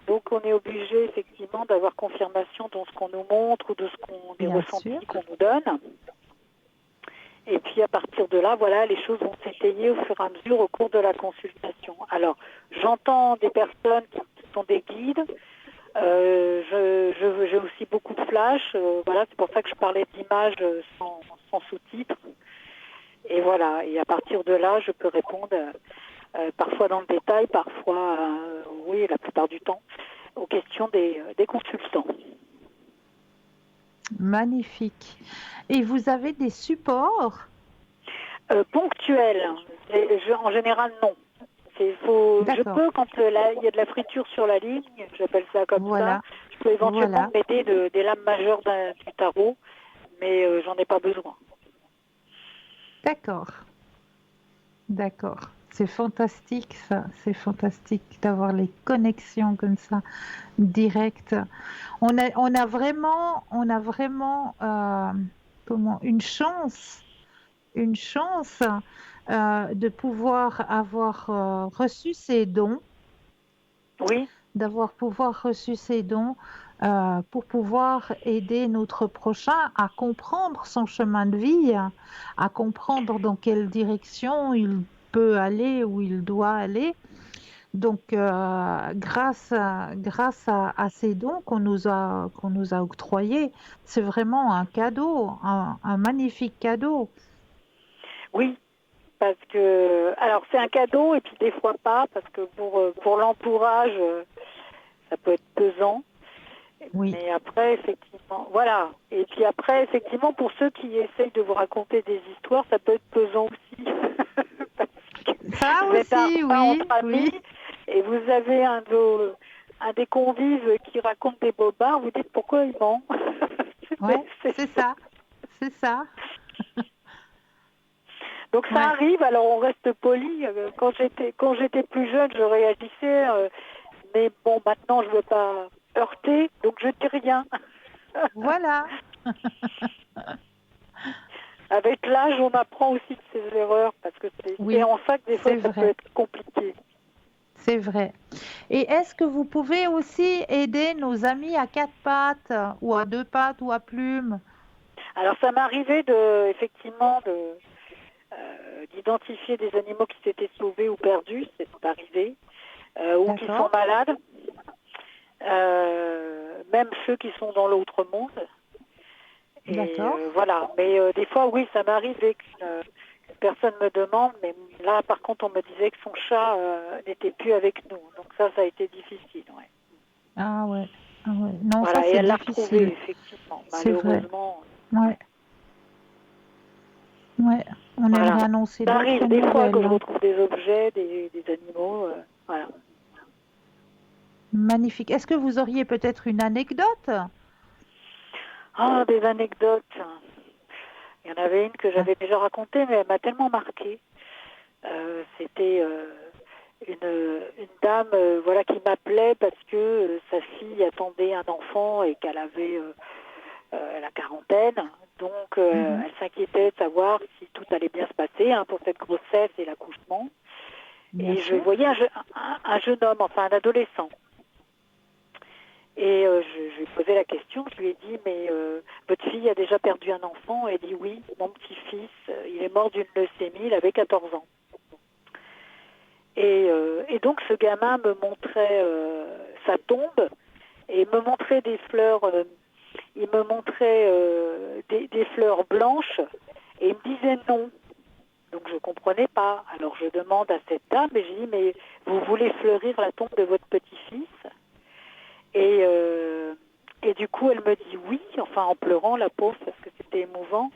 Donc on est obligé effectivement d'avoir confirmation dans ce qu'on nous montre ou de ce qu'on des
Bien sûr.
ressentis qu'on nous donne. Et puis à partir de là, voilà, les choses vont s'étayer au fur et à mesure au cours de la consultation. Alors j'entends des personnes qui sont des guides. J'ai aussi beaucoup de flash. Voilà, c'est pour ça que je parlais d'images sans sous-titres. Et voilà, et à partir de là, je peux répondre parfois dans le détail, parfois, oui, la plupart du temps, aux questions des consultants.
Magnifique. Et vous avez des supports?
Ponctuels, en général, non. Je peux, quand il y a de la friture sur la ligne, j'appelle ça comme ça,
Voilà.
je peux éventuellement
Voilà.
m'aider des lames majeures du tarot, mais j'en ai pas besoin.
D'accord. D'accord. C'est fantastique ça. C'est fantastique d'avoir les connexions comme ça, directes. On a vraiment une chance de pouvoir avoir reçu ces dons,
Oui.
d'avoir pouvoir reçu ces dons pour pouvoir aider notre prochain à comprendre son chemin de vie, à comprendre dans quelle direction il peut aller, où il doit aller. Donc, grâce à ces dons qu'on nous a octroyés, c'est vraiment un cadeau, un magnifique cadeau.
Oui, parce que, alors c'est un cadeau et puis des fois pas, parce que pour l'entourage, ça peut être pesant.
Oui.
Mais après, effectivement, voilà. Et puis après, effectivement, pour ceux qui essayent de vous raconter des histoires, ça peut être pesant aussi.
Ça
Vous êtes un
aussi,
repas
oui,
entre amis
oui.
et vous avez un des convives qui raconte des bobards, vous dites pourquoi il ment.
Ouais, c'est ça, c'est ça.
Donc ça arrive, alors on reste poli. Quand j'étais plus jeune, je réagissais, mais bon, maintenant je veux pas heurter, donc je dis rien.
Voilà.
Avec l'âge, on apprend aussi de ses erreurs, parce que c'est en ça que des fois ça peut être compliqué.
C'est vrai. Et est-ce que vous pouvez aussi aider nos amis à 4 pattes, ou à 2 pattes, ou à plumes?
Alors ça m'est arrivé effectivement d'identifier des animaux qui s'étaient sauvés ou perdus, c'est arrivé, ou qui sont malades, même ceux qui sont dans l'autre monde. Et voilà. Mais des fois, oui, ça m'arrivait qu'une personne me demande, mais là, par contre, on me disait que son chat n'était plus avec nous. Donc ça a été difficile. Ouais.
Ah ouais. Ah ouais. Non,
voilà,
ça
et
c'est
elle l'a
difficile.
retrouvé, effectivement, malheureusement.
Ouais. Ouais. On aimerait annoncer d'autres nouvelles.
Ça arrive des fois que je retrouve des objets, des animaux, voilà.
Magnifique. Est-ce que vous auriez peut-être une anecdote?
Ah, des anecdotes. Il y en avait une que j'avais déjà racontée, mais elle m'a tellement marquée. C'était une dame voilà, qui m'appelait parce que sa fille attendait un enfant et qu'elle avait la quarantaine. Donc, elle s'inquiétait de savoir si tout allait bien se passer pour cette grossesse et l'accouchement.
Bien
Et
sûr.
je voyais un jeune homme, enfin un adolescent. Et je lui ai posé la question, je lui ai dit, mais votre fille a déjà perdu un enfant? Elle dit oui, mon petit-fils, il est mort d'une leucémie, il avait 14 ans. Et donc ce gamin me montrait sa tombe et me montrait des fleurs, il me montrait des fleurs blanches et il me disait non. Donc je ne comprenais pas. Alors je demande à cette dame et je dis, mais vous voulez fleurir la tombe de votre petit-fils? Et du coup, elle me dit oui, enfin en pleurant, la pauvre, parce que c'était émouvant.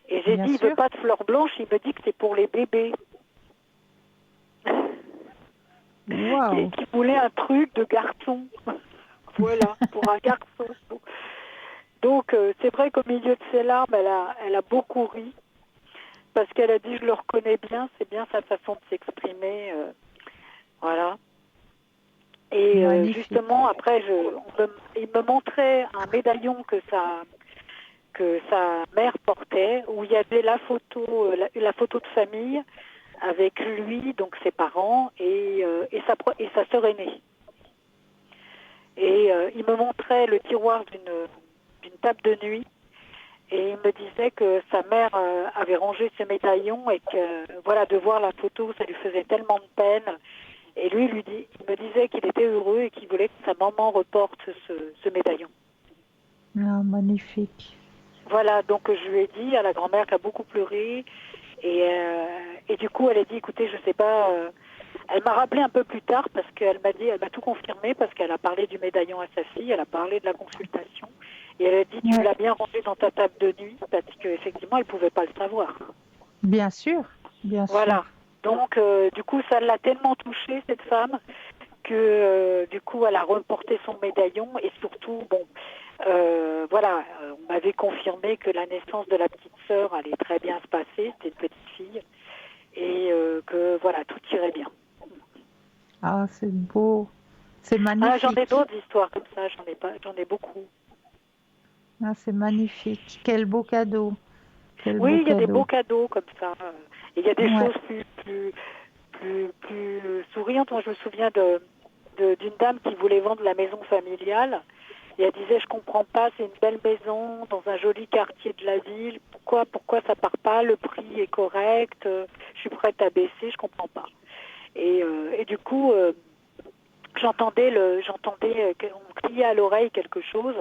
Et j'ai
Bien
dit, il
sûr.
veut pas de fleurs blanches, il me dit que c'est pour les bébés.
Waouh.
Qui voulait un truc de garçon. Voilà, pour un garçon. Donc, c'est vrai qu'au milieu de ses larmes, elle a beaucoup ri, parce qu'elle a dit, je le reconnais bien, c'est bien sa façon de s'exprimer. Voilà. Et
Magnifique.
justement, après, il me montrait un médaillon que sa mère portait, où il y avait la photo de famille avec lui, donc ses parents, et sa sœur aînée. Et il me montrait le tiroir d'une table de nuit, et il me disait que sa mère avait rangé ce médaillon et que, voilà, de voir la photo, ça lui faisait tellement de peine. Et lui, il me disait qu'il était heureux et qu'il voulait que sa maman reporte ce médaillon.
Ah, magnifique.
Voilà, donc je lui ai dit à la grand-mère qui a beaucoup pleuré. Et du coup, elle a dit, écoutez, je sais pas... elle m'a rappelé un peu plus tard parce qu'elle m'a tout confirmé parce qu'elle a parlé du médaillon à sa fille, elle a parlé de la consultation. Et elle a dit, tu l'as bien rangé dans ta table de nuit parce qu'effectivement, elle ne pouvait pas le savoir.
Bien sûr, bien sûr.
Voilà. Donc, du coup, ça l'a tellement touchée, cette femme, que du coup, elle a reporté son médaillon et surtout, bon, voilà, on m'avait confirmé que la naissance de la petite sœur allait très bien se passer, c'était une petite fille, et que voilà, tout irait bien.
Ah, c'est beau. C'est
Ah,
magnifique.
j'en ai d'autres histoires comme ça, j'en ai beaucoup.
Ah, c'est magnifique. Quel beau cadeau. Quel
Oui,
beau
il y a des
cadeau.
beaux cadeaux comme ça. Et il y a des
Ouais.
choses plus souriantes. Moi, je me souviens d'une dame qui voulait vendre la maison familiale. Et elle disait, je comprends pas, c'est une belle maison dans un joli quartier de la ville. Pourquoi ça part pas? Le prix est correct. Je suis prête à baisser, je comprends pas. Et du coup, j'entendais qu'on me criait à l'oreille quelque chose.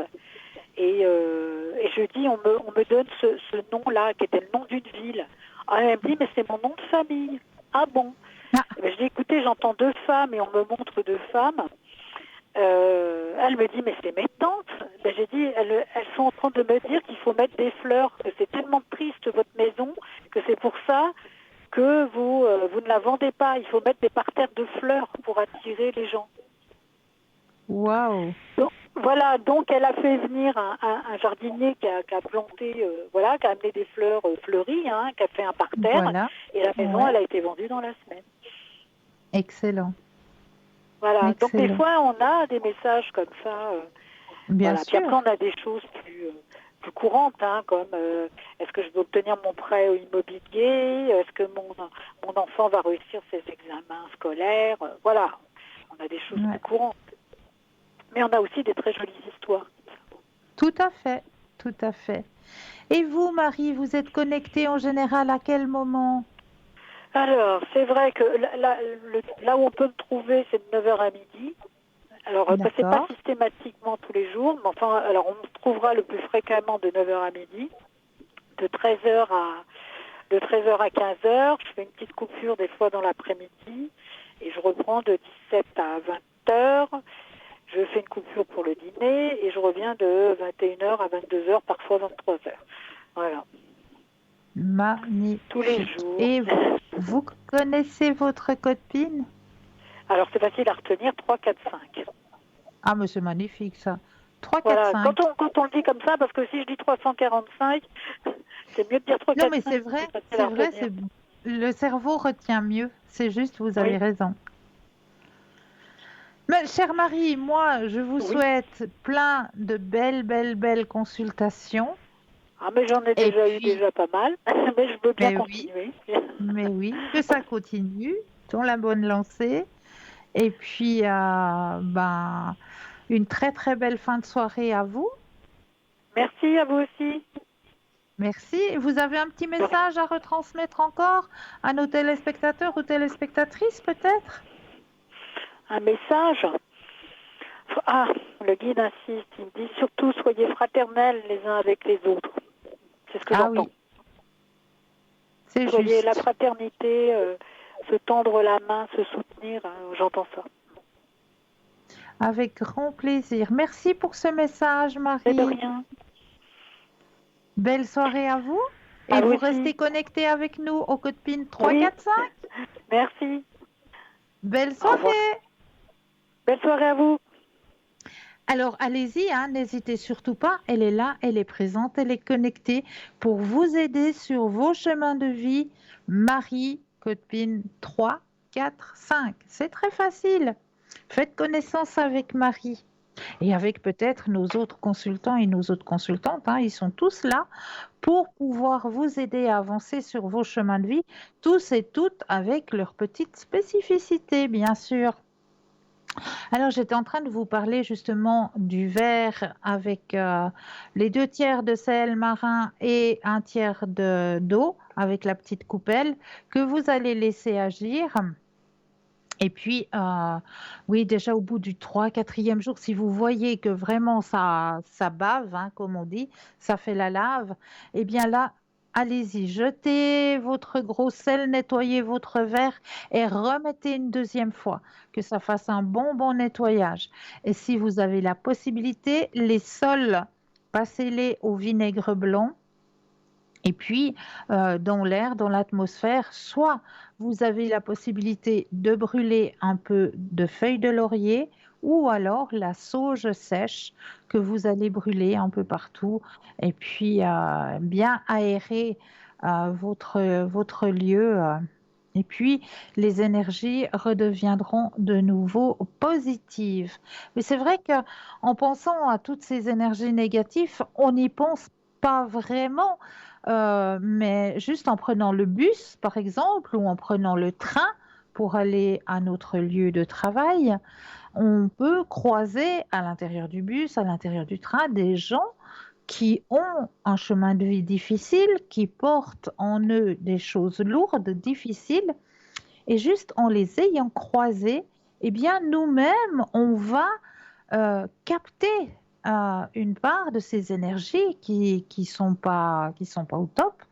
Et je dis, on me donne ce nom-là, qui était le nom d'une ville. Ah, elle me dit, mais c'est mon nom de famille. Ah bon?
Ah.
Je dis, écoutez, j'entends deux femmes et on me montre deux femmes. Elle me dit, mais c'est mes tantes. J'ai dit, elles sont en train de me dire qu'il faut mettre des fleurs, que c'est tellement triste votre maison, que c'est pour ça que vous ne la vendez pas. Il faut mettre des parterres de fleurs pour attirer les gens.
Waouh.
Voilà, donc elle a fait venir un jardinier qui a planté, qui a amené des fleurs fleuries, qui a fait un parterre,
Voilà.
et la maison, elle a été vendue dans la semaine.
Excellent.
Voilà,
Excellent.
donc des fois, on a des messages comme ça.
Bien
voilà.
sûr.
Puis après, on a des choses plus courantes, comme est-ce que je vais obtenir mon prêt immobilier, est-ce que mon enfant va réussir ses examens scolaires, voilà, on a des choses plus courantes. Mais on a aussi des très jolies histoires.
Tout à fait, tout à fait. Et vous, Marie, vous êtes connectée en général à quel moment?
Alors, c'est vrai que là où on peut me trouver, c'est de 9h à midi. Alors, c'est pas systématiquement tous les jours, mais enfin, alors on me trouvera le plus fréquemment de 9h à midi, de 13h à 15h. Je fais une petite coupure des fois dans l'après-midi et je reprends de 17 à 20h. Je fais une coupure pour le dîner et je reviens de 21h à 22h, parfois 23h. Voilà.
Magnifique.
Tous les jours.
Et vous connaissez votre code PIN?
Alors, c'est facile à retenir, 3, 4, 5.
Ah, mais c'est magnifique, ça. 3, 4,
Voilà,
5.
quand on le dit comme ça, parce que si je dis 345, c'est mieux de dire 3, 4, 5.
Non, mais c'est vrai, le cerveau retient mieux. C'est juste, vous avez raison. Mais, chère Marie, moi, je vous
Oui.
souhaite plein de belles consultations.
Ah, mais j'en ai
Et
déjà eu
puis,
pas mal, mais je veux bien
mais oui,
continuer.
mais oui, que ça continue, dans la bonne lancée. Et puis, ben, une très belle fin de soirée à vous.
Merci à vous aussi.
Merci. Vous avez un petit message à retransmettre encore à nos téléspectateurs ou téléspectatrices, peut-être?
Un message. Ah, le guide insiste, il me dit surtout soyez fraternels les uns avec les autres. C'est ce que
Ah
j'entends.
oui, c'est
Soyez la
juste.
fraternité, se tendre la main, se soutenir, j'entends ça.
Avec grand plaisir. Merci pour ce message,
Mais de
Marie.
rien.
Belle soirée à vous.
À
Et
vous
vous
aussi.
restez connectés avec nous au code PIN
Oui.
345.
Merci.
Belle
Au revoir.
soirée.
Belle soirée à vous.
Alors, allez-y, hein, n'hésitez surtout pas. Elle est là, elle est présente, elle est connectée pour vous aider sur vos chemins de vie. Marie, code PIN 3, 4, 5. C'est très facile. Faites connaissance avec Marie et avec peut-être nos autres consultants et nos autres consultantes. Hein, ils sont tous là pour pouvoir vous aider à avancer sur vos chemins de vie, tous et toutes avec leurs petites spécificités, bien sûr. Alors, j'étais en train de vous parler justement du verre avec les 2 tiers de sel marin et 1 tiers d'eau avec la petite coupelle que vous allez laisser agir. Et puis, oui, déjà au bout du 4e jour, si vous voyez que vraiment ça bave, hein, comme on dit, ça fait la lave, eh bien là, allez-y, jetez votre gros sel, nettoyez votre verre et remettez une 2e fois, que ça fasse un bon nettoyage. Et si vous avez la possibilité, les sols, passez-les au vinaigre blanc. Et puis, dans l'air, dans l'atmosphère, soit vous avez la possibilité de brûler un peu de feuilles de laurier ou alors la sauge sèche que vous allez brûler un peu partout et puis bien aérer votre lieu. Et puis, les énergies redeviendront de nouveau positives. Mais c'est vrai qu'en pensant à toutes ces énergies négatives, on n'y pense pas vraiment. Mais juste en prenant le bus, par exemple, ou en prenant le train pour aller à notre lieu de travail, on peut croiser à l'intérieur du bus, à l'intérieur du train, des gens qui ont un chemin de vie difficile, qui portent en eux des choses lourdes, difficiles, et juste en les ayant croisés, eh bien, nous-mêmes, on va capter une part de ces énergies qui sont pas au top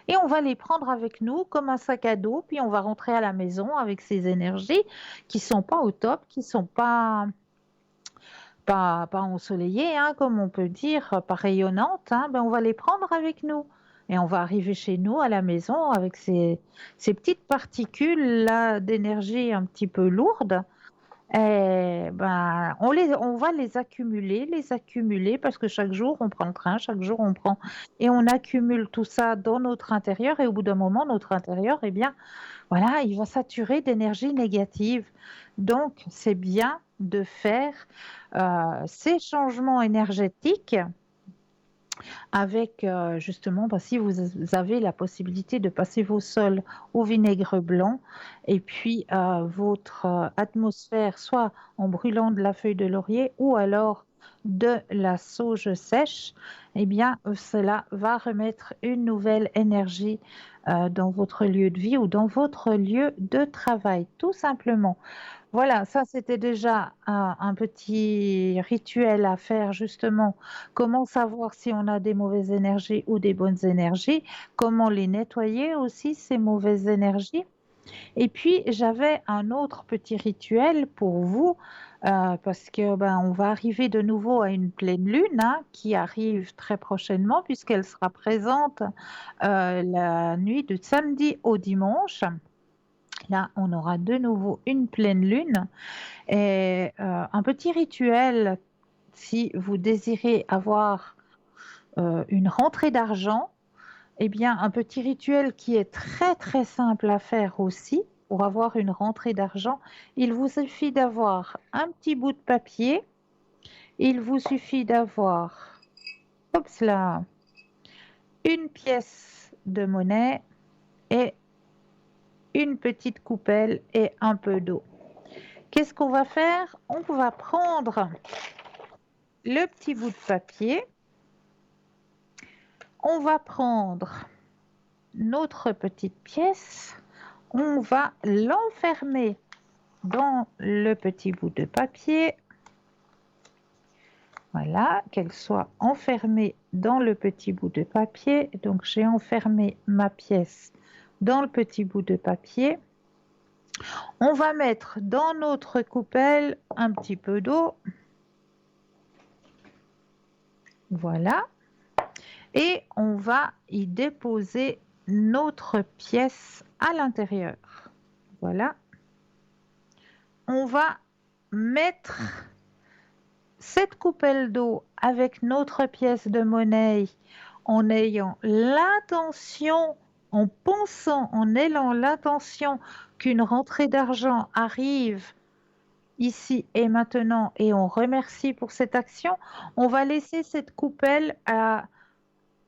et on va les prendre avec nous comme un sac à dos puis on va rentrer à la maison avec ces énergies qui sont pas au top, qui sont pas ensoleillées, hein, comme on peut dire, pas rayonnantes, hein, ben on va les prendre avec nous. Et on va arriver chez nous à la maison avec ces petites particules là d'énergie un petit peu lourdes. Eh ben, on va les accumuler parce que chaque jour on prend le train, chaque jour on prend et on accumule tout ça dans notre intérieur et au bout d'un moment, notre intérieur, eh bien, voilà, il va saturer d'énergie négative. Donc, c'est bien de faire ces changements énergétiques avec justement, si vous avez la possibilité de passer vos sols au vinaigre blanc et puis votre atmosphère, soit en brûlant de la feuille de laurier ou alors de la sauge sèche, eh bien cela va remettre une nouvelle énergie dans votre lieu de vie ou dans votre lieu de travail, tout simplement. Voilà, ça c'était déjà un petit rituel à faire justement. Comment savoir si on a des mauvaises énergies ou des bonnes énergies? Comment les nettoyer aussi, ces mauvaises énergies? Et puis j'avais un autre petit rituel pour vous parce que ben, on va arriver de nouveau à une pleine lune hein, qui arrive très prochainement puisqu'elle sera présente la nuit de samedi au dimanche. Là, on aura de nouveau une pleine lune et un petit rituel si vous désirez avoir une rentrée d'argent, eh bien, un petit rituel qui est très simple à faire aussi, pour avoir une rentrée d'argent, il vous suffit d'avoir un petit bout de papier, il vous suffit d'avoir, hop là, une pièce de monnaie et une petite coupelle et un peu d'eau. Qu'est-ce qu'on va faire? On va prendre le petit bout de papier, on va prendre notre petite pièce, on va l'enfermer dans le petit bout de papier. Voilà, qu'elle soit enfermée dans le petit bout de papier. Donc, j'ai enfermé ma pièce dans le petit bout de papier. On va mettre dans notre coupelle un petit peu d'eau. Voilà. Et on va y déposer notre pièce à l'intérieur. Voilà. On va mettre cette coupelle d'eau avec notre pièce de monnaie en ayant l'intention, en pensant, en ayant l'intention qu'une rentrée d'argent arrive ici et maintenant et on remercie pour cette action, on va laisser cette coupelle à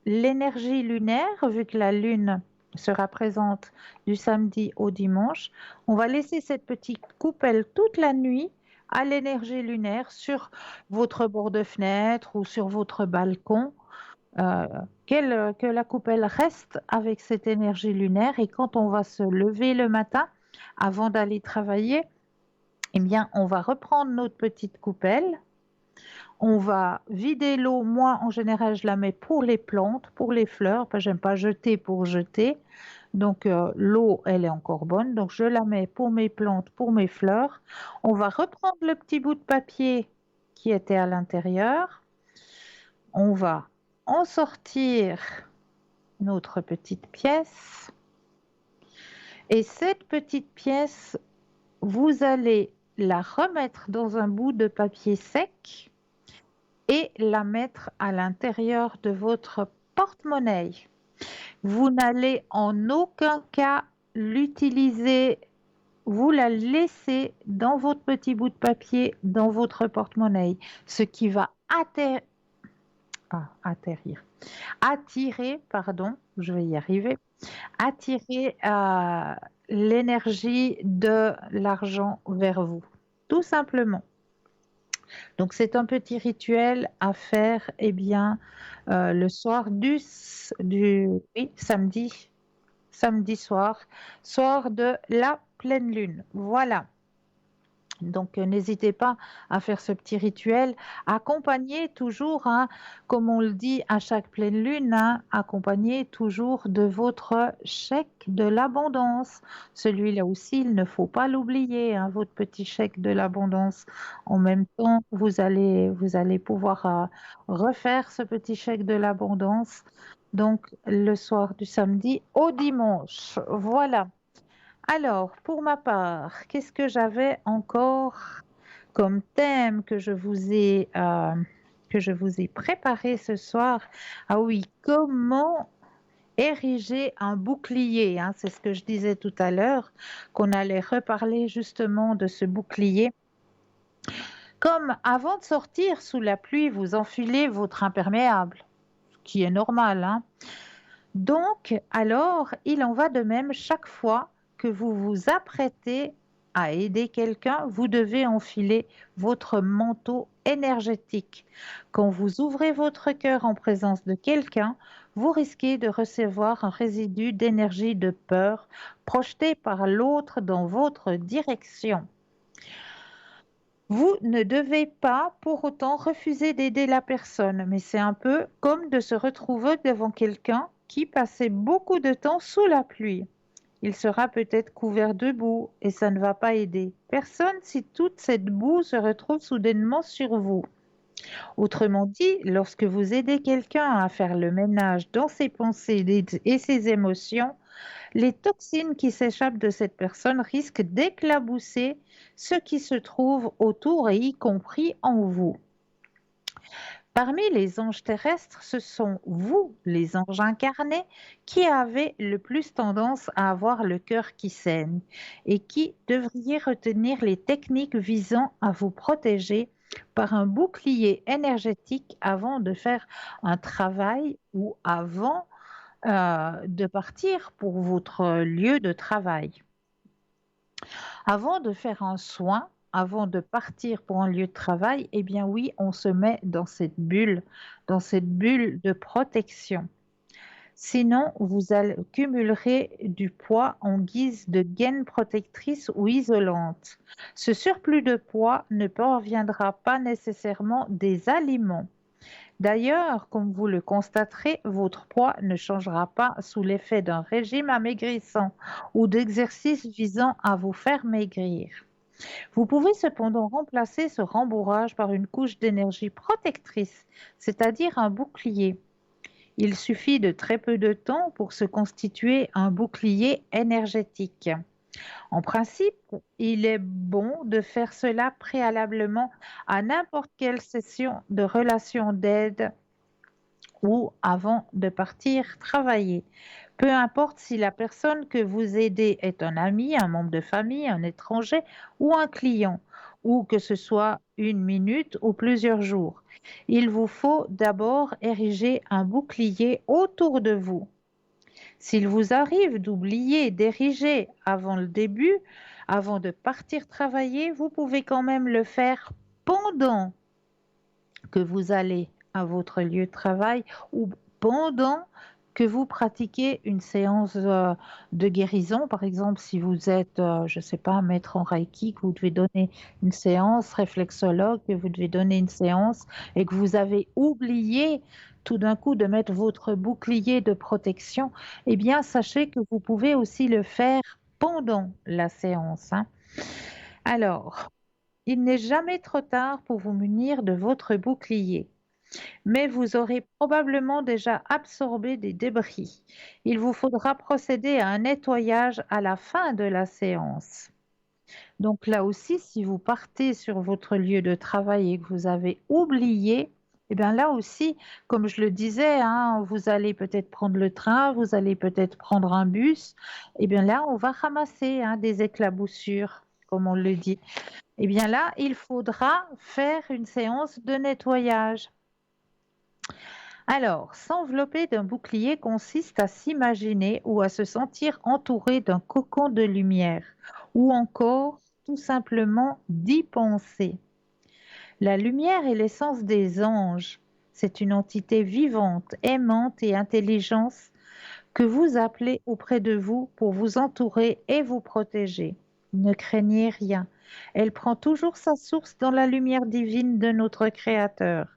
l'énergie lunaire, vu que la lune sera présente du samedi au dimanche. On va laisser cette petite coupelle toute la nuit à l'énergie lunaire sur votre bord de fenêtre ou sur votre balcon. Que la coupelle reste avec cette énergie lunaire et quand on va se lever le matin avant d'aller travailler, eh bien, on va reprendre notre petite coupelle. On va vider l'eau. Moi, en général, je la mets pour les plantes, pour les fleurs, parce que j'aime pas jeter pour jeter. Donc, l'eau, elle est encore bonne. Donc, je la mets pour mes plantes, pour mes fleurs. On va reprendre le petit bout de papier qui était à l'intérieur. On va en sortir notre petite pièce. Et cette petite pièce, vous allez la remettre dans un bout de papier sec et la mettre à l'intérieur de votre porte-monnaie. Vous n'allez en aucun cas l'utiliser, vous la laissez dans votre petit bout de papier, dans votre porte-monnaie, ce qui va attirer, pardon, je vais y arriver, attirer l'énergie de l'argent vers vous, tout simplement. Donc, c'est un petit rituel à faire le soir samedi soir de la pleine lune. Voilà. Donc, n'hésitez pas à faire ce petit rituel, accompagné toujours, comme on le dit à chaque pleine lune, accompagné toujours de votre chèque de l'abondance. Celui-là aussi, il ne faut pas l'oublier, votre petit chèque de l'abondance. En même temps, vous allez pouvoir refaire ce petit chèque de l'abondance, donc le soir du samedi au dimanche. Voilà. Alors, pour ma part, qu'est-ce que j'avais encore comme thème que je vous ai préparé ce soir? Ah oui, comment ériger un bouclier, c'est ce que je disais tout à l'heure, qu'on allait reparler justement de ce bouclier. Comme avant de sortir sous la pluie, vous enfilez votre imperméable, ce qui est normal. Donc, alors, il en va de même chaque fois que vous vous apprêtez à aider quelqu'un, vous devez enfiler votre manteau énergétique. Quand vous ouvrez votre cœur en présence de quelqu'un, vous risquez de recevoir un résidu d'énergie de peur projeté par l'autre dans votre direction. Vous ne devez pas pour autant refuser d'aider la personne, mais c'est un peu comme de se retrouver devant quelqu'un qui passait beaucoup de temps sous la pluie. Il sera peut-être couvert de boue et ça ne va pas aider personne si toute cette boue se retrouve soudainement sur vous. Autrement dit, lorsque vous aidez quelqu'un à faire le ménage dans ses pensées et ses émotions, les toxines qui s'échappent de cette personne risquent d'éclabousser ce qui se trouve autour et y compris en vous. Parmi les anges terrestres, ce sont vous, les anges incarnés, qui avez le plus tendance à avoir le cœur qui saigne et qui devriez retenir les techniques visant à vous protéger par un bouclier énergétique avant de faire un travail ou avant de partir pour votre lieu de travail. Avant de faire un soin, avant de partir pour un lieu de travail, eh bien oui, on se met dans cette bulle de protection. Sinon, vous cumulerez du poids en guise de gaine protectrice ou isolante. Ce surplus de poids ne proviendra pas nécessairement des aliments. D'ailleurs, comme vous le constaterez, votre poids ne changera pas sous l'effet d'un régime amaigrissant ou d'exercices visant à vous faire maigrir. Vous pouvez cependant remplacer ce rembourrage par une couche d'énergie protectrice, c'est-à-dire un bouclier. Il suffit de très peu de temps pour se constituer un bouclier énergétique. En principe, il est bon de faire cela préalablement à n'importe quelle session de relation d'aide ou avant de partir travailler. Peu importe si la personne que vous aidez est un ami, un membre de famille, un étranger ou un client, ou que ce soit 1 minute ou plusieurs jours. Il vous faut d'abord ériger un bouclier autour de vous. S'il vous arrive d'oublier d'ériger avant le début, avant de partir travailler, vous pouvez quand même le faire pendant que vous allez à votre lieu de travail ou pendant que vous pratiquez une séance de guérison. Par exemple, si vous êtes, je ne sais pas, maître en Reiki, que vous devez donner une séance, réflexologue, que vous devez donner une séance et que vous avez oublié tout d'un coup de mettre votre bouclier de protection, eh bien, sachez que vous pouvez aussi le faire pendant la séance. Alors, il n'est jamais trop tard pour vous munir de votre bouclier, mais vous aurez probablement déjà absorbé des débris. Il vous faudra procéder à un nettoyage à la fin de la séance. Donc là aussi, si vous partez sur votre lieu de travail et que vous avez oublié, eh bien là aussi, comme je le disais, vous allez peut-être prendre le train, vous allez peut-être prendre un bus, eh bien là, on va ramasser des éclaboussures, comme on le dit. Eh bien là, il faudra faire une séance de nettoyage. Alors, s'envelopper d'un bouclier consiste à s'imaginer ou à se sentir entouré d'un cocon de lumière, ou encore tout simplement d'y penser. La lumière est l'essence des anges. C'est une entité vivante, aimante et intelligente que vous appelez auprès de vous pour vous entourer et vous protéger. Ne craignez rien. Elle prend toujours sa source dans la lumière divine de notre Créateur.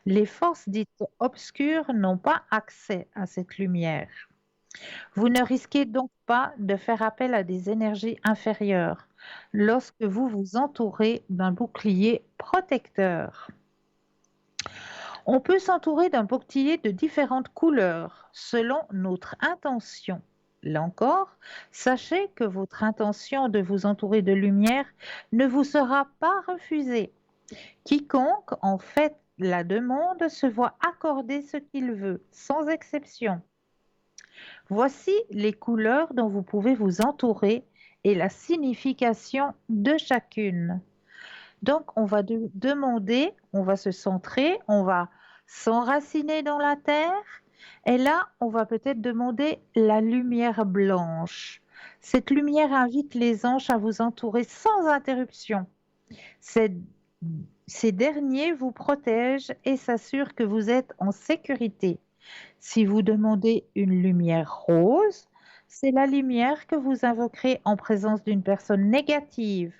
Les forces dites obscures n'ont pas accès à cette lumière. Vous ne risquez donc pas de faire appel à des énergies inférieures lorsque vous vous entourez d'un bouclier protecteur. On peut s'entourer d'un bouclier de différentes couleurs selon notre intention. Là encore, sachez que votre intention de vous entourer de lumière ne vous sera pas refusée. Quiconque en fait la demande se voit accorder ce qu'il veut, sans exception. Voici les couleurs dont vous pouvez vous entourer et la signification de chacune. Donc, on va demander, on va se centrer, on va s'enraciner dans la terre. Et là, on va peut-être demander la lumière blanche. Cette lumière invite les anges à vous entourer sans interruption. Ces derniers vous protègent et s'assurent que vous êtes en sécurité. Si vous demandez une lumière rose, c'est la lumière que vous invoquerez en présence d'une personne négative.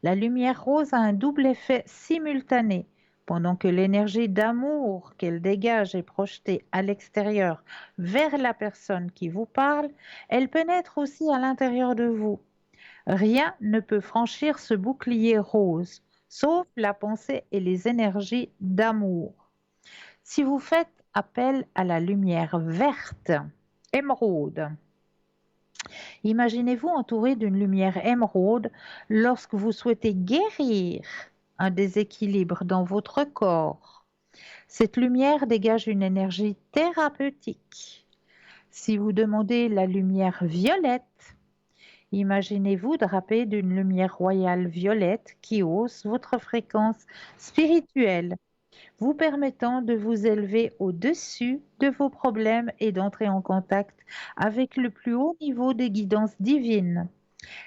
La lumière rose a un double effet simultané. Pendant que l'énergie d'amour qu'elle dégage est projetée à l'extérieur vers la personne qui vous parle, elle pénètre aussi à l'intérieur de vous. Rien ne peut franchir ce bouclier rose, sauf la pensée et les énergies d'amour. Si vous faites appel à la lumière verte, émeraude, imaginez-vous entouré d'une lumière émeraude lorsque vous souhaitez guérir un déséquilibre dans votre corps. Cette lumière dégage une énergie thérapeutique. Si vous demandez la lumière violette, imaginez-vous drapé d'une lumière royale violette qui hausse votre fréquence spirituelle, vous permettant de vous élever au-dessus de vos problèmes et d'entrer en contact avec le plus haut niveau des guidances divines.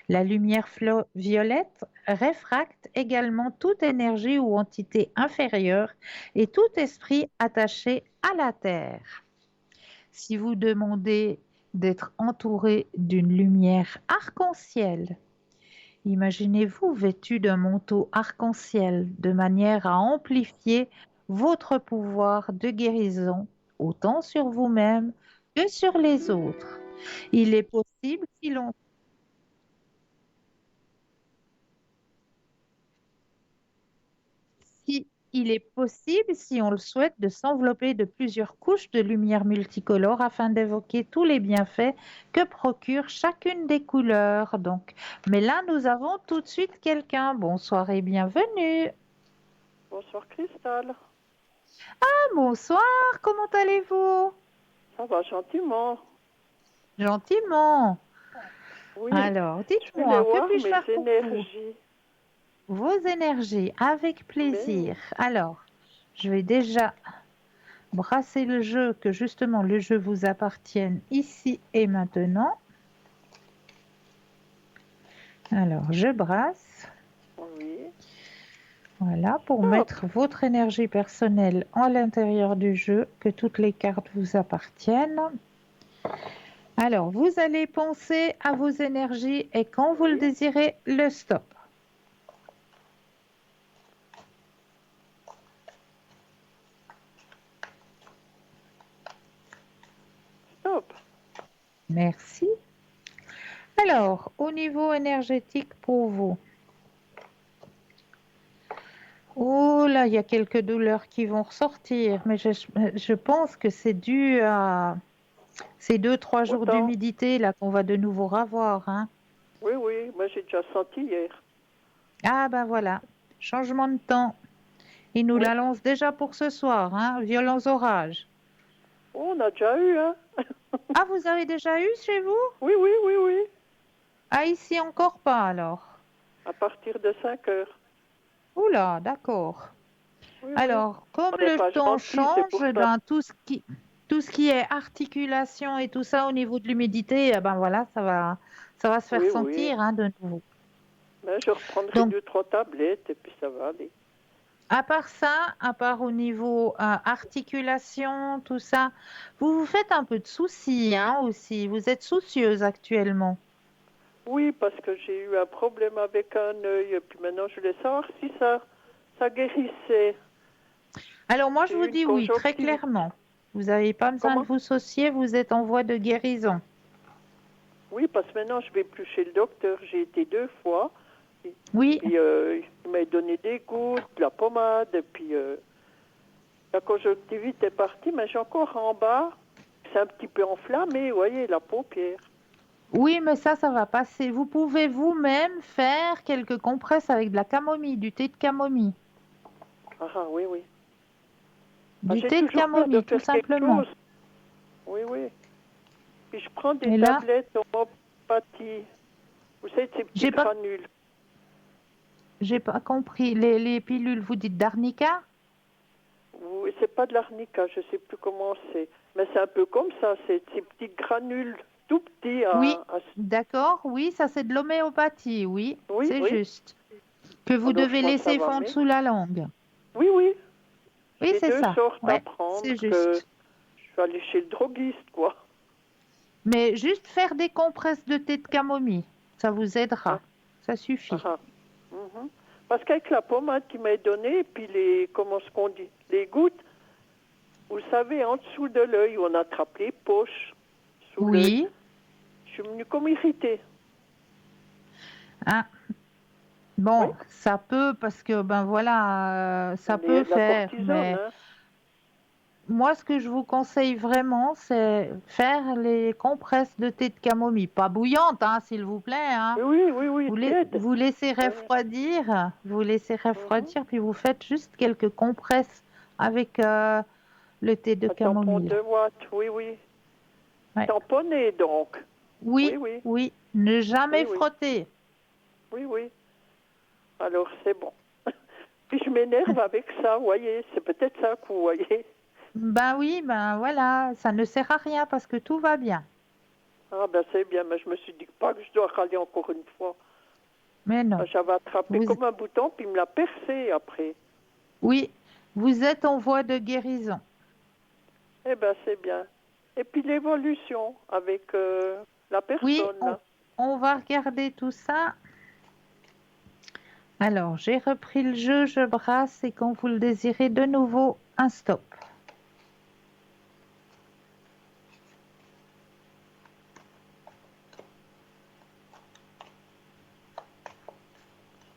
La lumière violette réfracte également toute énergie ou entité inférieure et tout esprit attaché à la Terre. Si vous demandez d'être entouré d'une lumière arc-en-ciel, imaginez-vous vêtu d'un manteau arc-en-ciel de manière à amplifier votre pouvoir de guérison, autant sur vous-même que sur les autres. Il est possible, il est possible, si on le souhaite, de s'envelopper de plusieurs couches de lumière multicolore afin d'évoquer tous les bienfaits que procure chacune des couleurs. Donc, mais là, nous avons tout de suite quelqu'un. Bonsoir et bienvenue.
Bonsoir Cristal.
Ah, bonsoir, comment allez-vous?
Ça va gentiment.
Gentiment.
Oui.
Alors, dites-moi, que puis-je faire pour
énergies.
vous? Vos énergies, avec plaisir. Alors, je vais déjà brasser le jeu, que justement le jeu vous appartienne ici et maintenant. Alors, je brasse.
Oui.
Voilà, pour mettre votre énergie personnelle à l'intérieur du jeu, que toutes les cartes vous appartiennent. Alors, vous allez penser à vos énergies et quand vous le désirez, le stop.
Stop.
Merci. Alors, au niveau énergétique pour vous. Oh là, il y a quelques douleurs qui vont ressortir, mais je pense que c'est dû à ces 2-3 jours d'humidité là qu'on va de nouveau avoir, hein.
Oui, oui, moi j'ai déjà senti hier.
Ah ben voilà, changement de temps. Il nous l'annonce déjà pour ce soir, hein, violents orages.
Oh, on a déjà eu, hein.
Ah, vous avez déjà eu chez vous?
Oui, oui, oui, oui.
Ah, ici encore pas alors.
À partir de 5 heures.
Oula, d'accord.
Oui,
alors, comme le temps change, ben, tout ce qui est articulation et tout ça au niveau de l'humidité, ben voilà, ça va se faire sentir, hein, de nouveau.
Ben, je reprendrai 2-3 tablettes et puis ça va aller.
À part ça, à part au niveau articulation, tout ça, vous vous faites un peu de soucis, hein, aussi. Vous êtes soucieuse actuellement.
Oui, parce que j'ai eu un problème avec un œil et puis maintenant je voulais savoir si ça guérissait.
Alors moi je vous dis oui, très clairement. Vous n'avez pas besoin de vous soucier, vous êtes en voie de guérison.
Oui, parce que maintenant je ne vais plus chez le docteur. J'ai été 2 fois.
Oui.
Puis il m'a donné des gouttes, de la pommade, et puis la conjonctivite est partie, mais j'ai encore en bas. C'est un petit peu enflammé, vous voyez, la paupière.
Oui, mais ça va passer. Vous pouvez vous-même faire quelques compresses avec de la camomille, du thé de camomille.
Ah oui, oui.
Du thé de camomille, tout simplement.
Oui, oui. Puis je prends des tablettes homéopathie. Vous savez, ces petits granules.
J'ai pas compris. Les pilules, vous dites d'arnica?
Oui, c'est pas de l'arnica, je sais plus comment c'est. Mais c'est un peu comme ça, c'est ces petits granules tout petits.
Oui, d'accord, oui, ça c'est de l'homéopathie, oui, c'est juste. Que vous devez laisser fondre sous la langue.
Oui, oui.
Oui, c'est ça.
Deux sortes à prendre.
C'est juste.
Je vais aller chez le droguiste, quoi.
Mais juste faire des compresses de thé de camomille, ça vous aidera. Ça suffit.
Parce qu'avec la pommade qu'il m'a donnée, puis les gouttes, vous savez, en dessous de l'œil, on attrape les poches sous l'œil. Je suis venue comme irritée.
Ah. Bon, ça peut, parce que, ben voilà, ça peut faire. Mais... moi, ce que je vous conseille vraiment, c'est faire les compresses de thé de camomille. Pas bouillantes, hein, s'il vous plaît. Hein.
Oui, tiède.
Vous laissez
Ouais.
refroidir, puis vous faites juste quelques compresses avec le thé de
Un tampon
camomille.
de Watt, oui.
Ouais.
Tamponner donc.
Oui. Ne jamais
Oui.
frotter.
Oui. Alors c'est bon. Puis je m'énerve avec ça, vous voyez. C'est peut-être ça que vous voyez.
Ben oui, ben voilà, ça ne sert à rien parce que tout va bien.
Ah ben c'est bien, mais je me suis dit pas que je dois râler encore une fois.
Mais non.
J'avais attrapé comme un bouton, puis il me l'a percé après.
Oui, vous êtes en voie de guérison.
Eh ben c'est bien. Et puis l'évolution avec la personne.
Oui,
là.
on va regarder tout ça. Alors, j'ai repris le jeu, je brasse et quand vous le désirez de nouveau, un stop.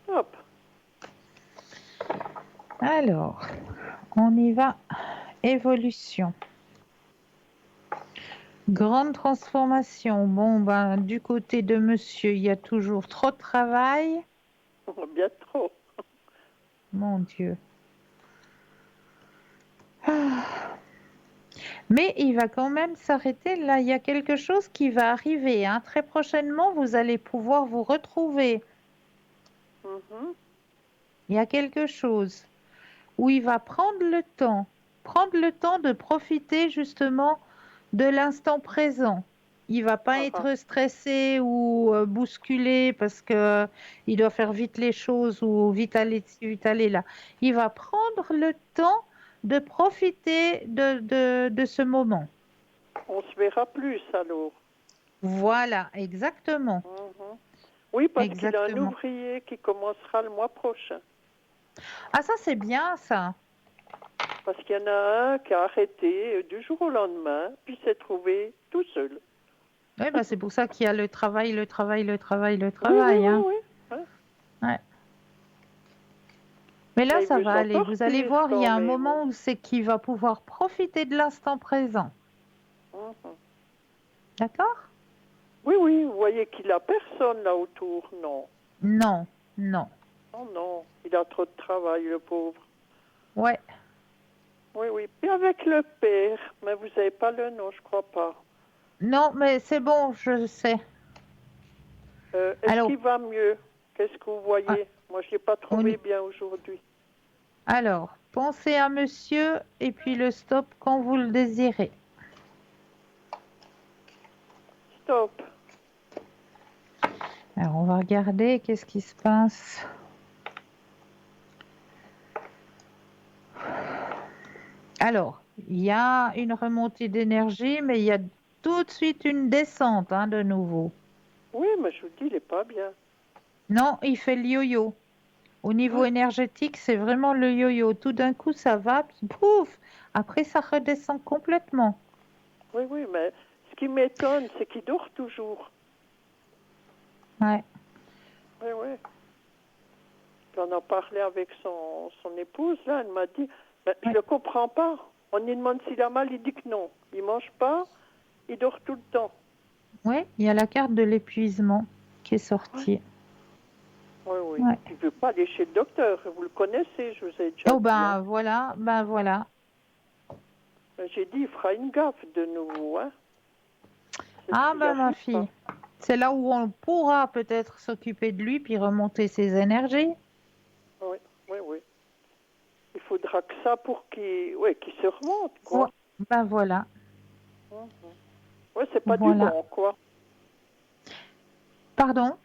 Hop.
Alors, on y va. Évolution. Grande transformation. Bon, ben, du côté de monsieur, il y a toujours trop de travail.
Bien trop.
Mon Dieu. Mais il va quand même s'arrêter. Là, il y a quelque chose qui va arriver. Hein. Très prochainement, vous allez pouvoir vous retrouver. Il y a quelque chose où il va prendre le temps de profiter justement de l'instant présent. Il va pas être stressé ou bousculé parce que il doit faire vite les choses ou vite aller là. Il va prendre le temps de profiter de ce moment.
On se verra plus alors.
Voilà, exactement.
Oui, parce qu'il a un ouvrier qui commencera le mois prochain.
Ah, ça c'est bien ça.
Parce qu'il y en a un qui a arrêté du jour au lendemain, puis s'est trouvé tout seul.
Oui, bah, c'est pour ça qu'il y a le travail.
Oui,
Hein. Ouais. Mais là, ça va aller. Vous allez voir, il y a un moment où c'est qu'il va pouvoir profiter de l'instant présent. D'accord?
Oui, vous voyez qu'il n'a personne là autour, non?
Non.
Oh non, il a trop de travail, le pauvre.
Ouais.
Oui. Et avec le père, mais vous n'avez pas le nom, je crois pas.
Non, mais c'est bon, je sais.
Est-ce qu'il va mieux? Qu'est-ce que vous voyez? Moi, je ne l'ai pas trouvé bien aujourd'hui.
Alors, pensez à monsieur et puis le stop quand vous le désirez.
Stop.
Alors, on va regarder qu'est-ce qui se passe. Alors, il y a une remontée d'énergie, mais il y a tout de suite une descente, hein, de nouveau.
Oui, mais je vous dis, il n'est pas bien.
Non, il fait le yo-yo. Au niveau énergétique, c'est vraiment le yo-yo. Tout d'un coup, ça va, puis pouf, après, ça redescend complètement.
Oui, mais ce qui m'étonne, c'est qu'il dort toujours.
Ouais.
Oui. Puis on en parlait avec son épouse, là, elle m'a dit, je ne le comprends pas. On lui demande s'il a mal, il dit que non. Il ne mange pas, il dort tout le temps.
Oui, il y a la carte de l'épuisement qui est sortie.
Oui. Ouais. Il ne veut pas aller chez le docteur. Vous le connaissez, je vous ai déjà dit.
Ben voilà.
J'ai dit, il fera une gaffe de nouveau. Hein.
Ma fille. C'est là où on pourra peut-être s'occuper de lui puis remonter ses énergies.
Oui. Il faudra que ça pour qu'il se remonte, quoi.
Ben voilà.
Oui, c'est pas du bon, quoi.
Pardon?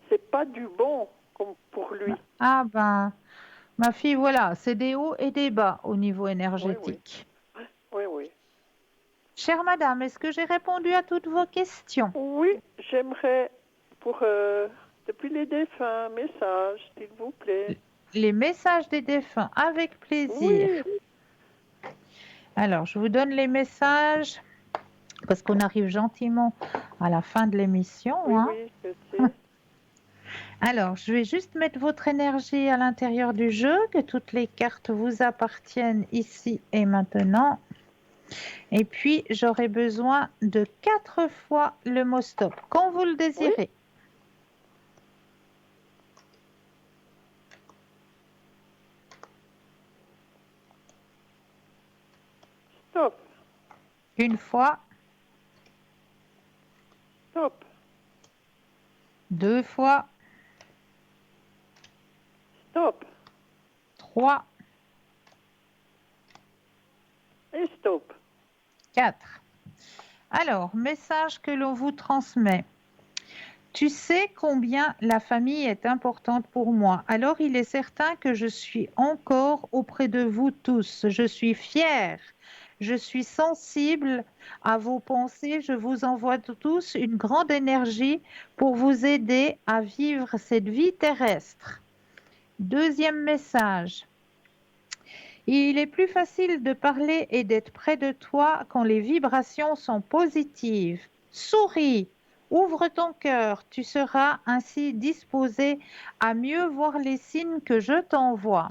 C'est pas du bon comme pour lui.
Ah ben, ma fille, voilà, c'est des hauts et des bas au niveau énergétique.
Oui.
Chère madame, est-ce que j'ai répondu à toutes vos questions?
Oui, j'aimerais depuis les défunts, message, s'il vous plaît.
Les messages des défunts, avec plaisir.
Oui.
Alors, je vous donne les messages parce qu'on arrive gentiment à la fin de l'émission.
Oui, je sais.
Alors, je vais juste mettre votre énergie à l'intérieur du jeu, que toutes les cartes vous appartiennent ici et maintenant. Et puis, j'aurai besoin de 4 fois le mot stop, quand vous le désirez.
Stop.
Une fois.
Stop.
2 fois.
Stop.
3.
Et stop.
4. Alors, message que l'on vous transmet. Tu sais combien la famille est importante pour moi. Alors, il est certain que je suis encore auprès de vous tous. Je suis fière. Je suis sensible à vos pensées. Je vous envoie tous une grande énergie pour vous aider à vivre cette vie terrestre. Deuxième message. Il est plus facile de parler et d'être près de toi quand les vibrations sont positives. Souris, ouvre ton cœur, tu seras ainsi disposé à mieux voir les signes que je t'envoie.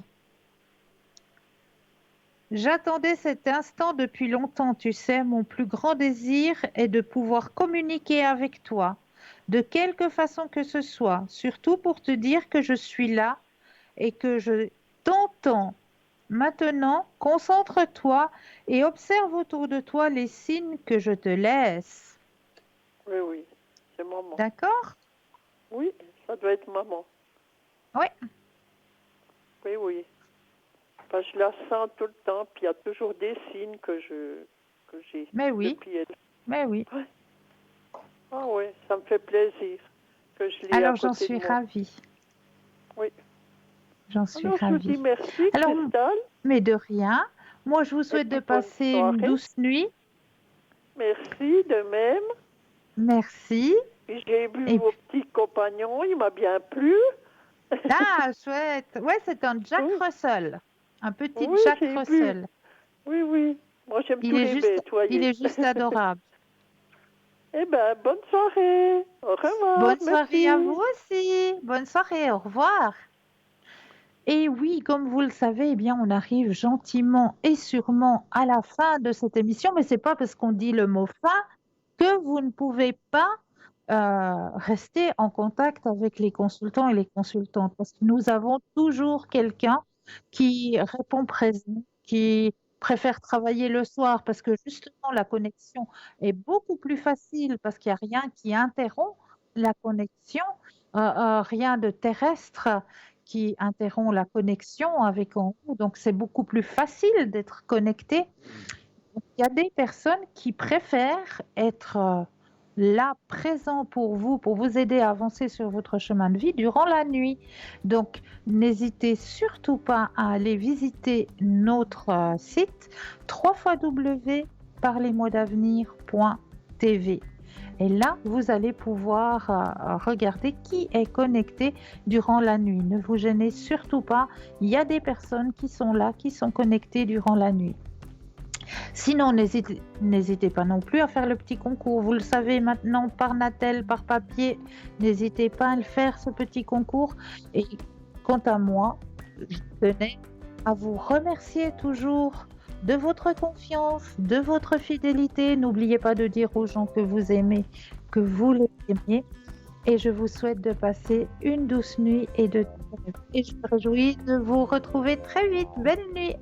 J'attendais cet instant depuis longtemps, tu sais, mon plus grand désir est de pouvoir communiquer avec toi, de quelque façon que ce soit, surtout pour te dire que je suis là et que je t'entends. Maintenant, concentre-toi et observe autour de toi les signes que je te laisse.
Oui, oui, c'est maman.
D'accord?
Oui, ça doit être maman.
Oui.
Oui, oui. Enfin, je la sens tout le temps, puis il y a toujours des signes que j'ai.
Mais oui.
Depuis elle.
Mais oui.
Ouais. Ah oui, ça me fait plaisir que je l'ai
Alors,
à côté
j'en suis
de moi.
ravie.
Oui.
J'en suis
Alors, je
ravie.
vous dis merci,
Alors,
Cristal.
mais de rien. Moi, je vous souhaite de passer une douce nuit.
Merci, de même.
Merci.
Et j'ai vu vos petits compagnons, il m'a bien plu.
Ah, chouette. Ouais, c'est un Jack Russell. Un petit
Oui,
Jack
j'ai
Russell.
vu. Oui, oui. Moi, j'aime tous les
juste,
bêtes, voyez.
il est juste adorable.
Eh bien, bonne soirée. Au revoir.
Bonne soirée
merci.
à vous aussi. Bonne soirée. Au revoir. Et oui, comme vous le savez, eh bien, on arrive gentiment et sûrement à la fin de cette émission, mais ce n'est pas parce qu'on dit le mot fin que vous ne pouvez pas rester en contact avec les consultants et les consultantes, parce que nous avons toujours quelqu'un qui répond présent, qui préfère travailler le soir, parce que justement la connexion est beaucoup plus facile, parce qu'il n'y a rien qui interrompt la connexion, rien de terrestre qui interrompt la connexion avec en haut, donc c'est beaucoup plus facile d'être connecté. Donc, il y a des personnes qui préfèrent être là, présent pour vous aider à avancer sur votre chemin de vie durant la nuit. Donc, n'hésitez surtout pas à aller visiter notre site www.parlez-moi-d'avenir.tv. Et là, vous allez pouvoir regarder qui est connecté durant la nuit. Ne vous gênez surtout pas. Il y a des personnes qui sont là, qui sont connectées durant la nuit. Sinon, n'hésitez pas non plus à faire le petit concours. Vous le savez maintenant par Natel, par papier. N'hésitez pas à le faire, ce petit concours. Et quant à moi, je tenais à vous remercier toujours de votre confiance, de votre fidélité. N'oubliez pas de dire aux gens que vous aimez, que vous les aimez. Et je vous souhaite de passer une douce nuit et je me réjouis de vous retrouver très vite. Belle nuit!